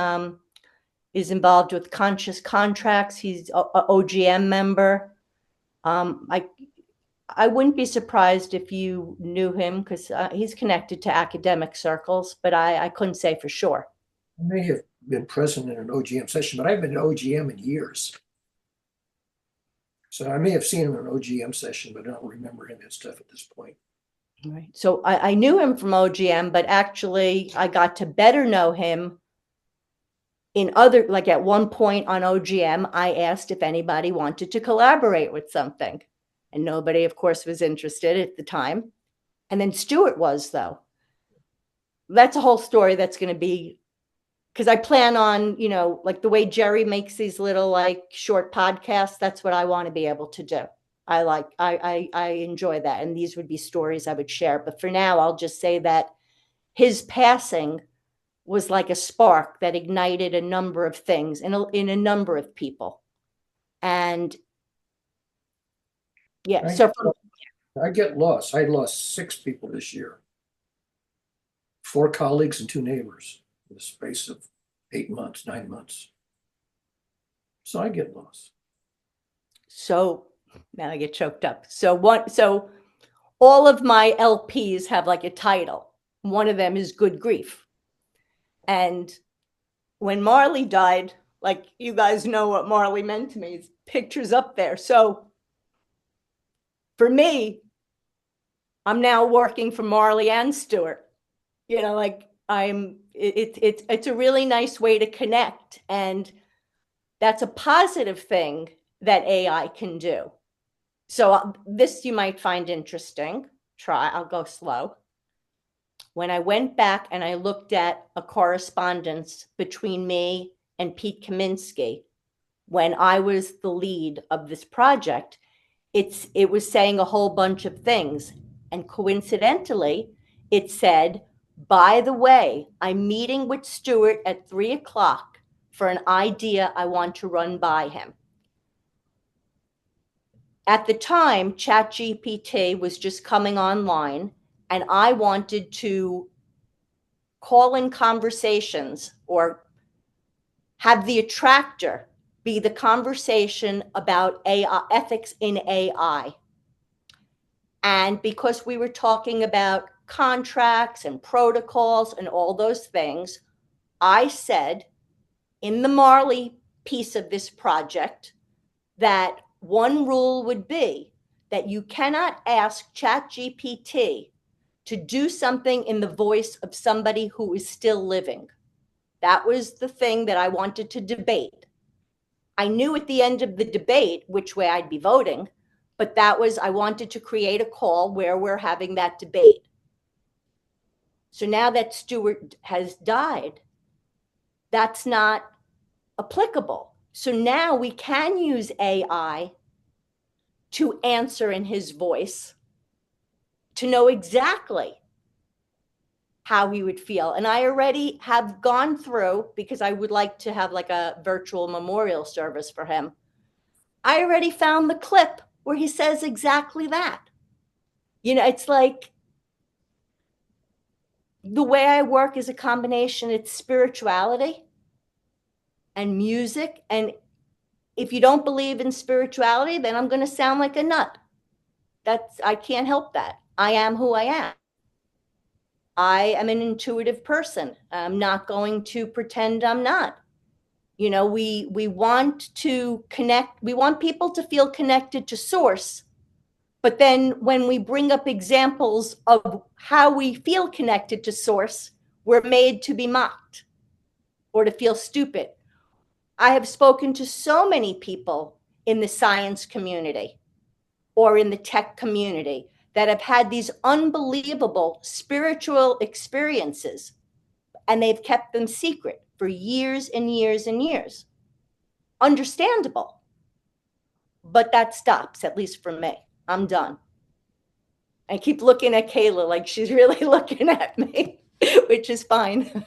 is involved with Conscious Contracts. He's a OGM member. I wouldn't be surprised if you knew him, because he's connected to academic circles, but I couldn't say for sure. I may have been present in an OGM session, but I haven't been to OGM in years. So I may have seen him in an OGM session, but I don't remember any of that stuff at this point. Right. So I knew him from OGM, but actually I got to better know him in other, like at one point on OGM, I asked if anybody wanted to collaborate with something. And nobody, of course, was interested at the time. And then Stewart was, though. That's a whole story that's going to be, because I plan on, like the way Jerry makes these little like short podcasts, that's what I want to be able to do. I enjoy that. And these would be stories I would share. But for now, I'll just say that his passing was like a spark that ignited a number of things in a number of people. And yeah, so I get lost. I lost 6 people this year. 4 colleagues and 2 neighbors in the space of 8 months, 9 months. So I get lost. So now I get choked up. So all of my LPs have like a title. One of them is Good Grief. And when Marley died, like you guys know what Marley meant to me, his picture's up there. So for me, I'm now working for Marley and Stewart. Like it's a really nice way to connect. And that's a positive thing that AI can do. So this you might find interesting. I'll go slow. When I went back and I looked at a correspondence between me and Pete Kaminsky, when I was the lead of this project, it was saying a whole bunch of things. And coincidentally, it said, by the way, I'm meeting with Stewart at 3:00 for an idea I want to run by him. At the time, ChatGPT was just coming online, and I wanted to call in conversations or have the attractor be the conversation about AI, ethics in AI. And because we were talking about contracts and protocols and all those things, I said in the Marley piece of this project that one rule would be that you cannot ask ChatGPT to do something in the voice of somebody who is still living. That was the thing that I wanted to debate. I knew at the end of the debate which way I'd be voting, but I wanted to create a call where we're having that debate. So now that Stewart has died, that's not applicable. So now we can use AI to answer in his voice to know exactly how he would feel. And I already have gone through, because I would like to have like a virtual memorial service for him. I already found the clip where he says exactly that. You know, it's like the way I work is a combination. It's spirituality and music. And if you don't believe in spirituality, then I'm going to sound like a nut. I can't help that. I am who I am. I am an intuitive person. I'm not going to pretend I'm not. You know, we want to connect. We want people to feel connected to source. But then when we bring up examples of how we feel connected to source, we're made to be mocked or to feel stupid. I have spoken to so many people in the science community or in the tech community that have had these unbelievable spiritual experiences, and they've kept them secret for years and years and years. Understandable. But that stops, at least for me. I'm done. I keep looking at Kayla like she's really looking at me, which is fine.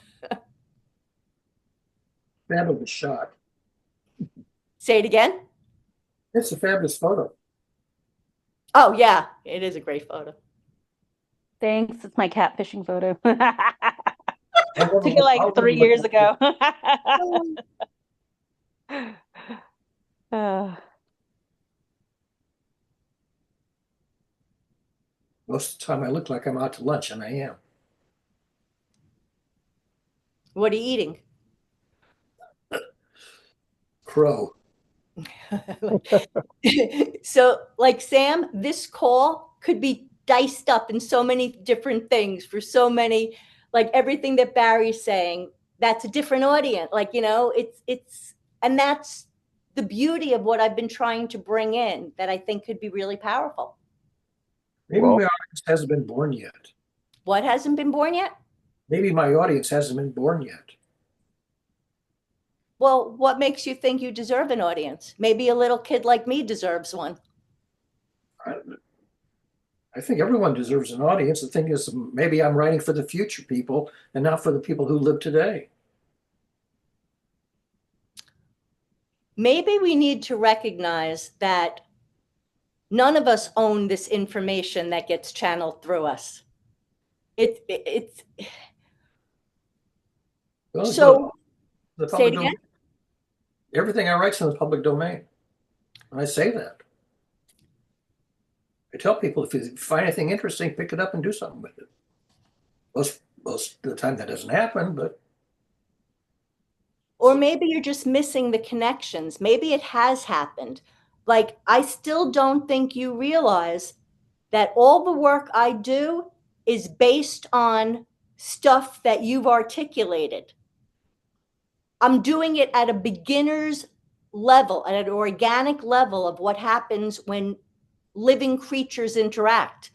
Fabulous shot. Say it again. It's a fabulous photo. Oh, yeah, it is a great photo. Thanks. It's my catfishing photo. I'll Took it like never 3 years look at ago. Uh, Most of the time I look like I'm out to lunch, and I am. What are you eating? Crow. So, like Sam, this call could be diced up in so many different things for so many, like everything that Barry's saying, that's a different audience. Like, you know, and that's the beauty of what I've been trying to bring in that I think could be really powerful. Maybe Well- my audience hasn't been born yet. What hasn't been born yet? Maybe my audience hasn't been born yet. Well, what makes you think you deserve an audience? Maybe a little kid like me deserves one. I think everyone deserves an audience. The thing is, maybe I'm writing for the future people and not for the people who live today. Maybe we need to recognize that none of us own this information that gets channeled through us. It's Well, so. the Say public it again? domain. Everything I write's in the public domain. And I say that. I tell people, if you find anything interesting, pick it up and do something with it. Most of the time that doesn't happen, but Or maybe you're just missing the connections. Maybe it has happened. Like, I still don't think you realize that all the work I do is based on stuff that you've articulated. I'm doing it at a beginner's level, at an organic level of what happens when living creatures interact.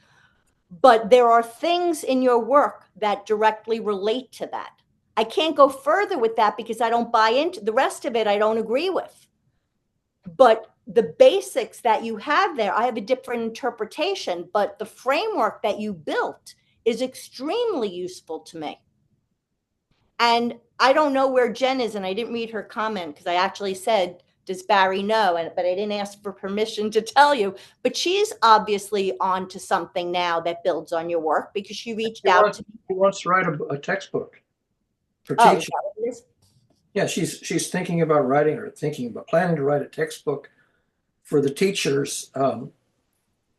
But there are things in your work that directly relate to that. I can't go further with that because I don't buy into the rest of it. I don't agree with. But the basics that you have there, I have a different interpretation, but the framework that you built is extremely useful to me. And I don't know where Jen is, and I didn't read her comment because I actually said, does Barry know? But I didn't ask for permission to tell you. But she's obviously on to something now that builds on your work because she reached out to me. She wants to write a textbook for Oh, teaching. Yeah, she's thinking about planning to write a textbook for the teachers,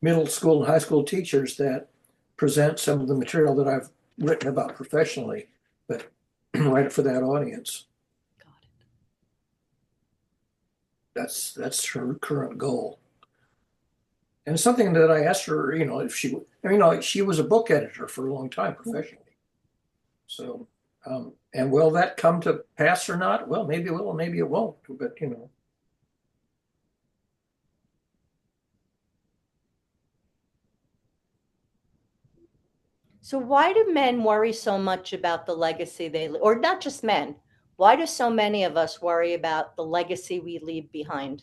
middle school and high school teachers that present some of the material that I've written about professionally, but write it for that audience. That's her current goal. And something that I asked her, if she was a book editor for a long time professionally. So, and will that come to pass or not? Well, maybe it will, maybe it won't, but So why do men worry so much about the legacy or not just men? Why do so many of us worry about the legacy we leave behind?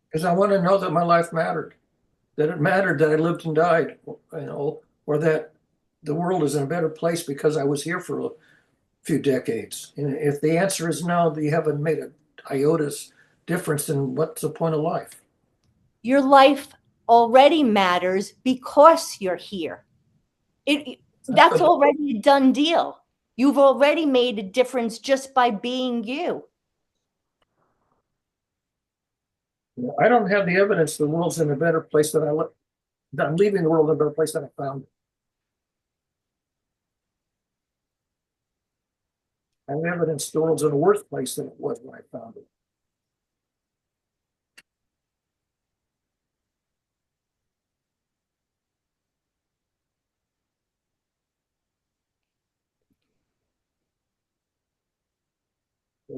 because I want to know that my life mattered, that it mattered that I lived and died, or that the world is in a better place because I was here for a few decades. And if the answer is no, you haven't made a iota difference, then what's the point of life? Your life already matters because you're here. That's already a done deal. You've already made a difference just by being you. I don't have the evidence the world's in a better place that I'm leaving the world in a better place than I found it. I have evidence the world's in a worse place than it was when I found it.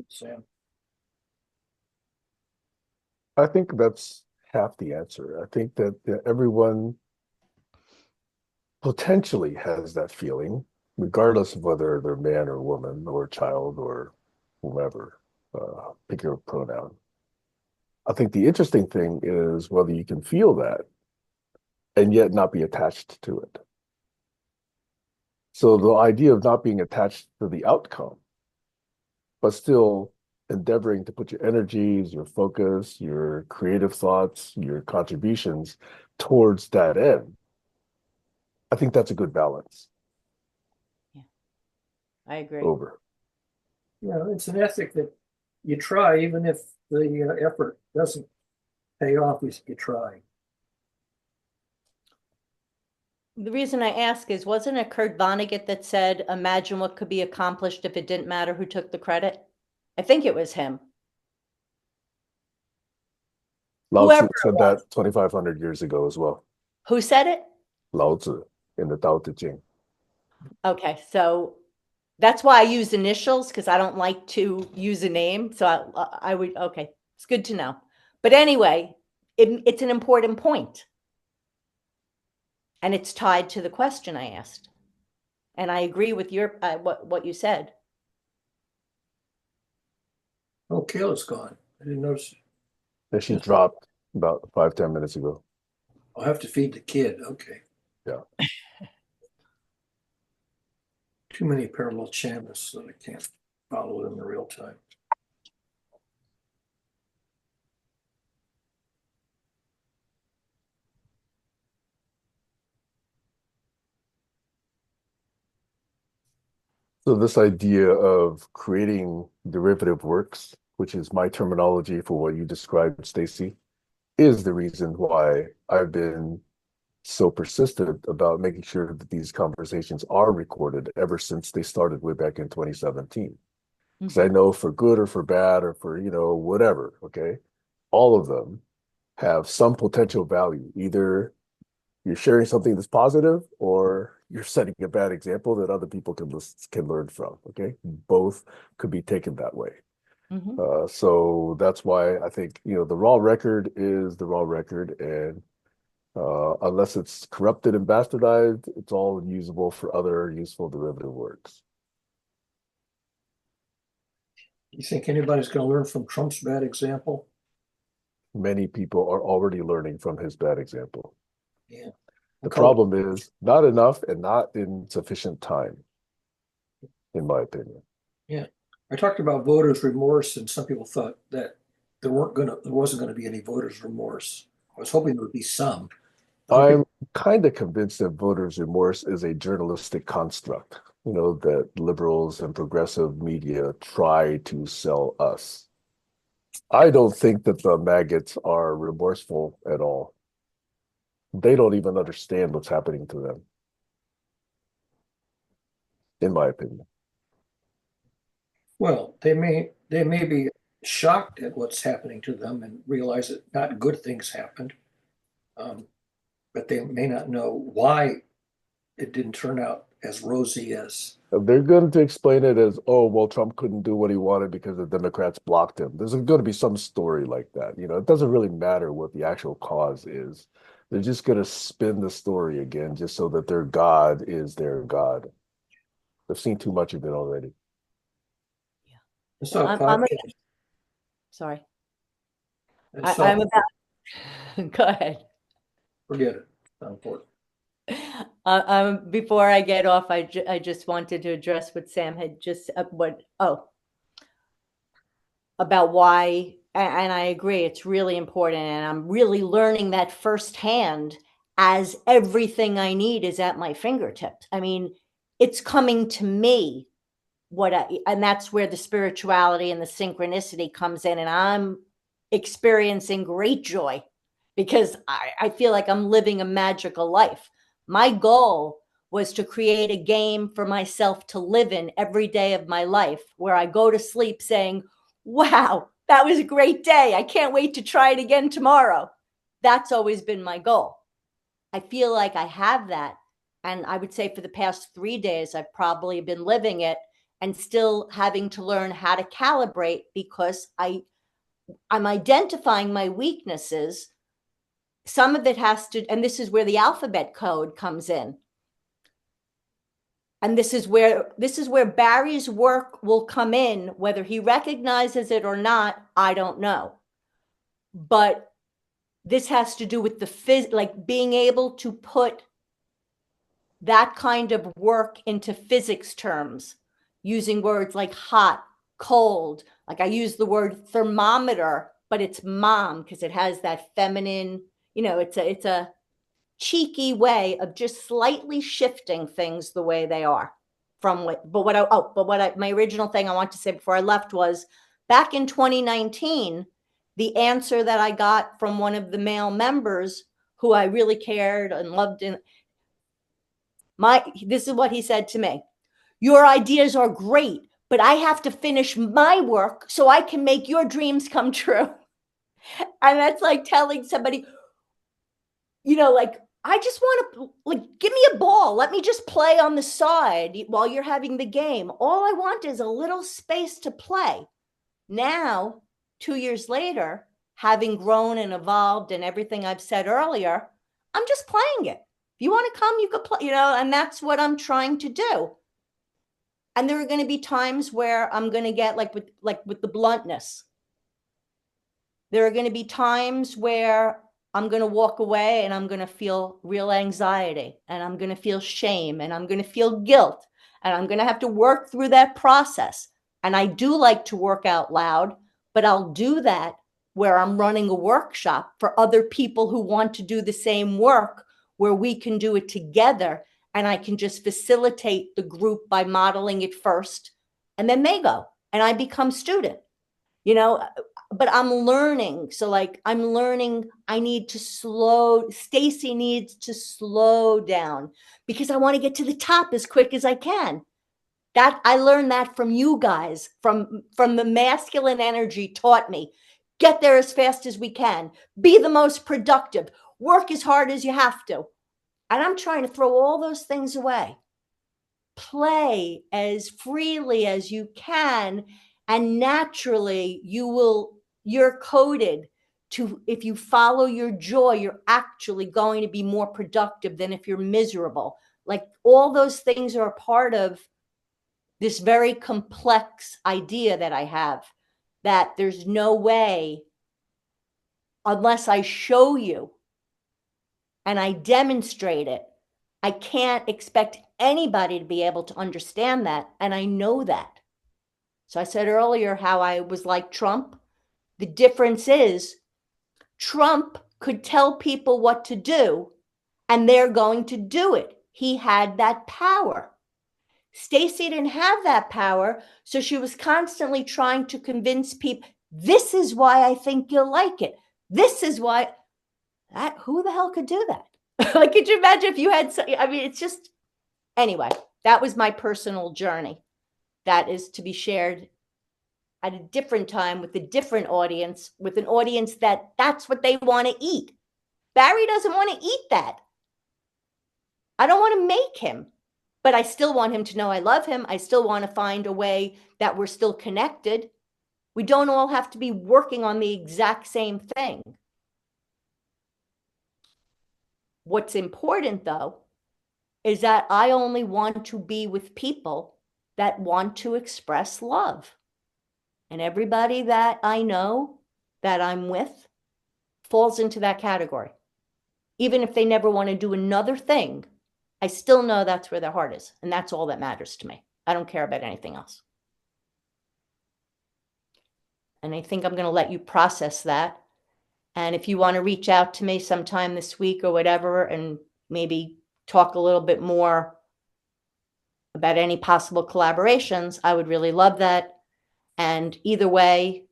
Sam. I think that's half the answer. I think that everyone potentially has that feeling, regardless of whether they're man or woman or child or whomever, pick your pronoun. I think the interesting thing is whether you can feel that and yet not be attached to it. So the idea of not being attached to the outcome, but still endeavoring to put your energies, your focus, your creative thoughts, your contributions towards that end. I think that's a good balance. Yeah, I agree. Over. Yeah, it's an ethic that you try, even if the effort doesn't pay off, you try. The reason I ask is, wasn't it Kurt Vonnegut that said, imagine what could be accomplished if it didn't matter who took the credit? I think it was him. Lao Whoever Tzu said that 2,500 years ago as well. Who said it? Lao Tzu in the Tao Te Ching. Okay, so that's why I use initials, because I don't like to use a name. So I would, okay, it's good to know. But anyway, it's an important point. And it's tied to the question I asked. And I agree with your what you said. Oh, Kayla's gone. I didn't notice. And she dropped about 5-10 minutes ago. I'll have to feed the kid. Okay. Yeah. Too many parallel channels, so I can't follow them in real time. So this idea of creating derivative works, which is my terminology for what you described, Stacey, is the reason why I've been so persistent about making sure that these conversations are recorded ever since they started way back in 2017. Because I know for good or for bad or for, whatever, okay, all of them have some potential value. Either you're sharing something that's positive or you're setting a bad example that other people can learn from, okay? Both could be taken that way. So that's why I think, the raw record is the raw record, and unless it's corrupted and bastardized, it's all usable for other useful derivative works. You think anybody's going to learn from Trump's bad example? Many people are already learning from his bad example. Yeah. The problem is not enough and not in sufficient time, in my opinion. Yeah. I talked about voters' remorse, and some people thought that there wasn't going to be any voters' remorse. I was hoping there would be some. I'm kind of convinced that voters' remorse is a journalistic construct, that liberals and progressive media try to sell us. I don't think that the maggots are remorseful at all. They don't even understand what's happening to them, in my opinion. Well, they may be shocked at what's happening to them and realize that not good things happened. but they may not know why it didn't turn out as rosy as. They're going to explain it as, oh, well, Trump couldn't do what he wanted because the Democrats blocked him. There's going to be some story like that. It doesn't really matter what the actual cause is. They're just going to spin the story again just so that their God is their God. I've seen too much of it already. I saw a I'm podcast. sorry. I saw, I'm about, go ahead. forget it. Not important. Before I get off, I just wanted to address what Sam had just, about why, and I agree, it's really important. And I'm really learning that firsthand as everything I need is at my fingertips. I mean, it's coming to me and that's where the spirituality and the synchronicity comes in. And I'm experiencing great joy because I feel like I'm living a magical life. My goal was to create a game for myself to live in every day of my life where I go to sleep saying, wow, that was a great day. I can't wait to try it again tomorrow. That's always been my goal. I feel like I have that. And I would say for the past 3 days, I've probably been living it and still having to learn how to calibrate because I'm identifying my weaknesses. Some of it has to, and this is where the alphabet code comes in. And this is where Barry's work will come in, whether he recognizes it or not, I don't know. But this has to do with like being able to put that kind of work into physics terms, using words like hot, cold. Like I use the word thermometer, but it's mom because it has that feminine, it's a cheeky way of just slightly shifting things the way they are from my original thing I want to say before I left was back in 2019, the answer that I got from one of the male members who I really cared and loved this is what he said to me. Your ideas are great, but I have to finish my work so I can make your dreams come true. And that's like telling somebody, like, I just want to, like, give me a ball. Let me just play on the side while you're having the game. All I want is a little space to play. Now, 2 years later, having grown and evolved and everything I've said earlier, I'm just playing it. If you want to come, you could play, and that's what I'm trying to do. And there are going to be times where I'm going to get like with the bluntness. There are going to be times where I'm going to walk away and I'm going to feel real anxiety and I'm going to feel shame and I'm going to feel guilt and I'm going to have to work through that process. And I do like to work out loud, but I'll do that where I'm running a workshop for other people who want to do the same work where we can do it together and I can just facilitate the group by modeling it first and then they go and I become student, but I'm learning. So like I'm learning, Stacey needs to slow down because I want to get to the top as quick as I can. That I learned that from you guys, from the masculine energy taught me, get there as fast as we can, be the most productive, work as hard as you have to. And I'm trying to throw all those things away. Play as freely as you can. And naturally you're coded to, if you follow your joy, you're actually going to be more productive than if you're miserable. Like all those things are a part of this very complex idea that I have, that there's no way, unless I show you and I demonstrate it, I can't expect anybody to be able to understand that. And I know that. So I said earlier how I was like Trump. The difference is Trump could tell people what to do and they're going to do it. He had that power. Stacey didn't have that power, so she was constantly trying to convince people, this is why I think you'll like it. This is why. Who the hell could do that? Like, could you imagine if you had, it's just, anyway, that was my personal journey. That is to be shared at a different time with a different audience, with an audience that's what they want to eat. Barry doesn't want to eat that. I don't want to make him, but I still want him to know I love him. I still want to find a way that we're still connected. We don't all have to be working on the exact same thing. What's important, though, is that I only want to be with people that want to express love. And everybody that I know that I'm with falls into that category. Even if they never want to do another thing, I still know that's where their heart is. And that's all that matters to me. I don't care about anything else. And I think I'm going to let you process that. And if you want to reach out to me sometime this week or whatever, and maybe talk a little bit more about any possible collaborations, I would really love that. And either way,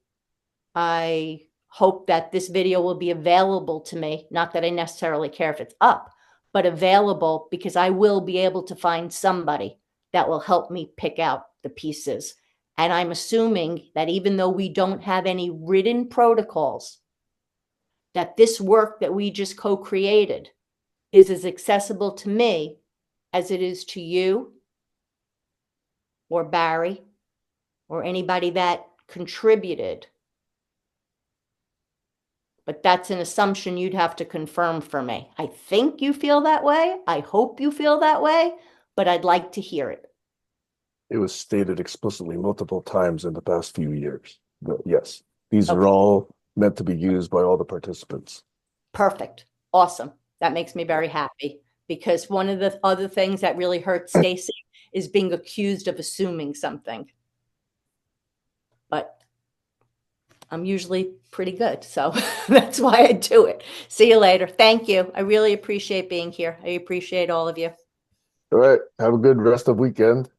I hope that this video will be available to me. Not that I necessarily care if it's up, but available, because I will be able to find somebody that will help me pick out the pieces. And I'm assuming that even though we don't have any written protocols, that this work that we just co-created is as accessible to me as it is to you or Barry or anybody that contributed. But that's an assumption you'd have to confirm for me. I think you feel that way. I hope you feel that way, but I'd like to hear it. It was stated explicitly multiple times in the past few years. But yes, these are Okay. all meant to be used by all the participants. Perfect. Awesome. That makes me very happy, because one of the other things that really hurts Stacey is being accused of assuming something. But I'm usually pretty good, so that's why I do it. See you later. Thank you. I really appreciate being here. I appreciate all of you. All right. Have a good rest of weekend.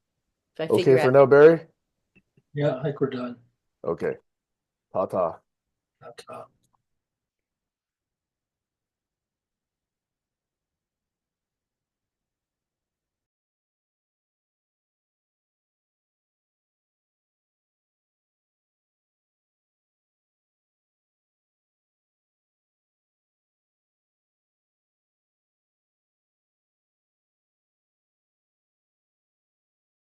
If I Okay figure for out now, Barry? Yeah, I think we're done. Okay. Ta-ta. Ta-ta.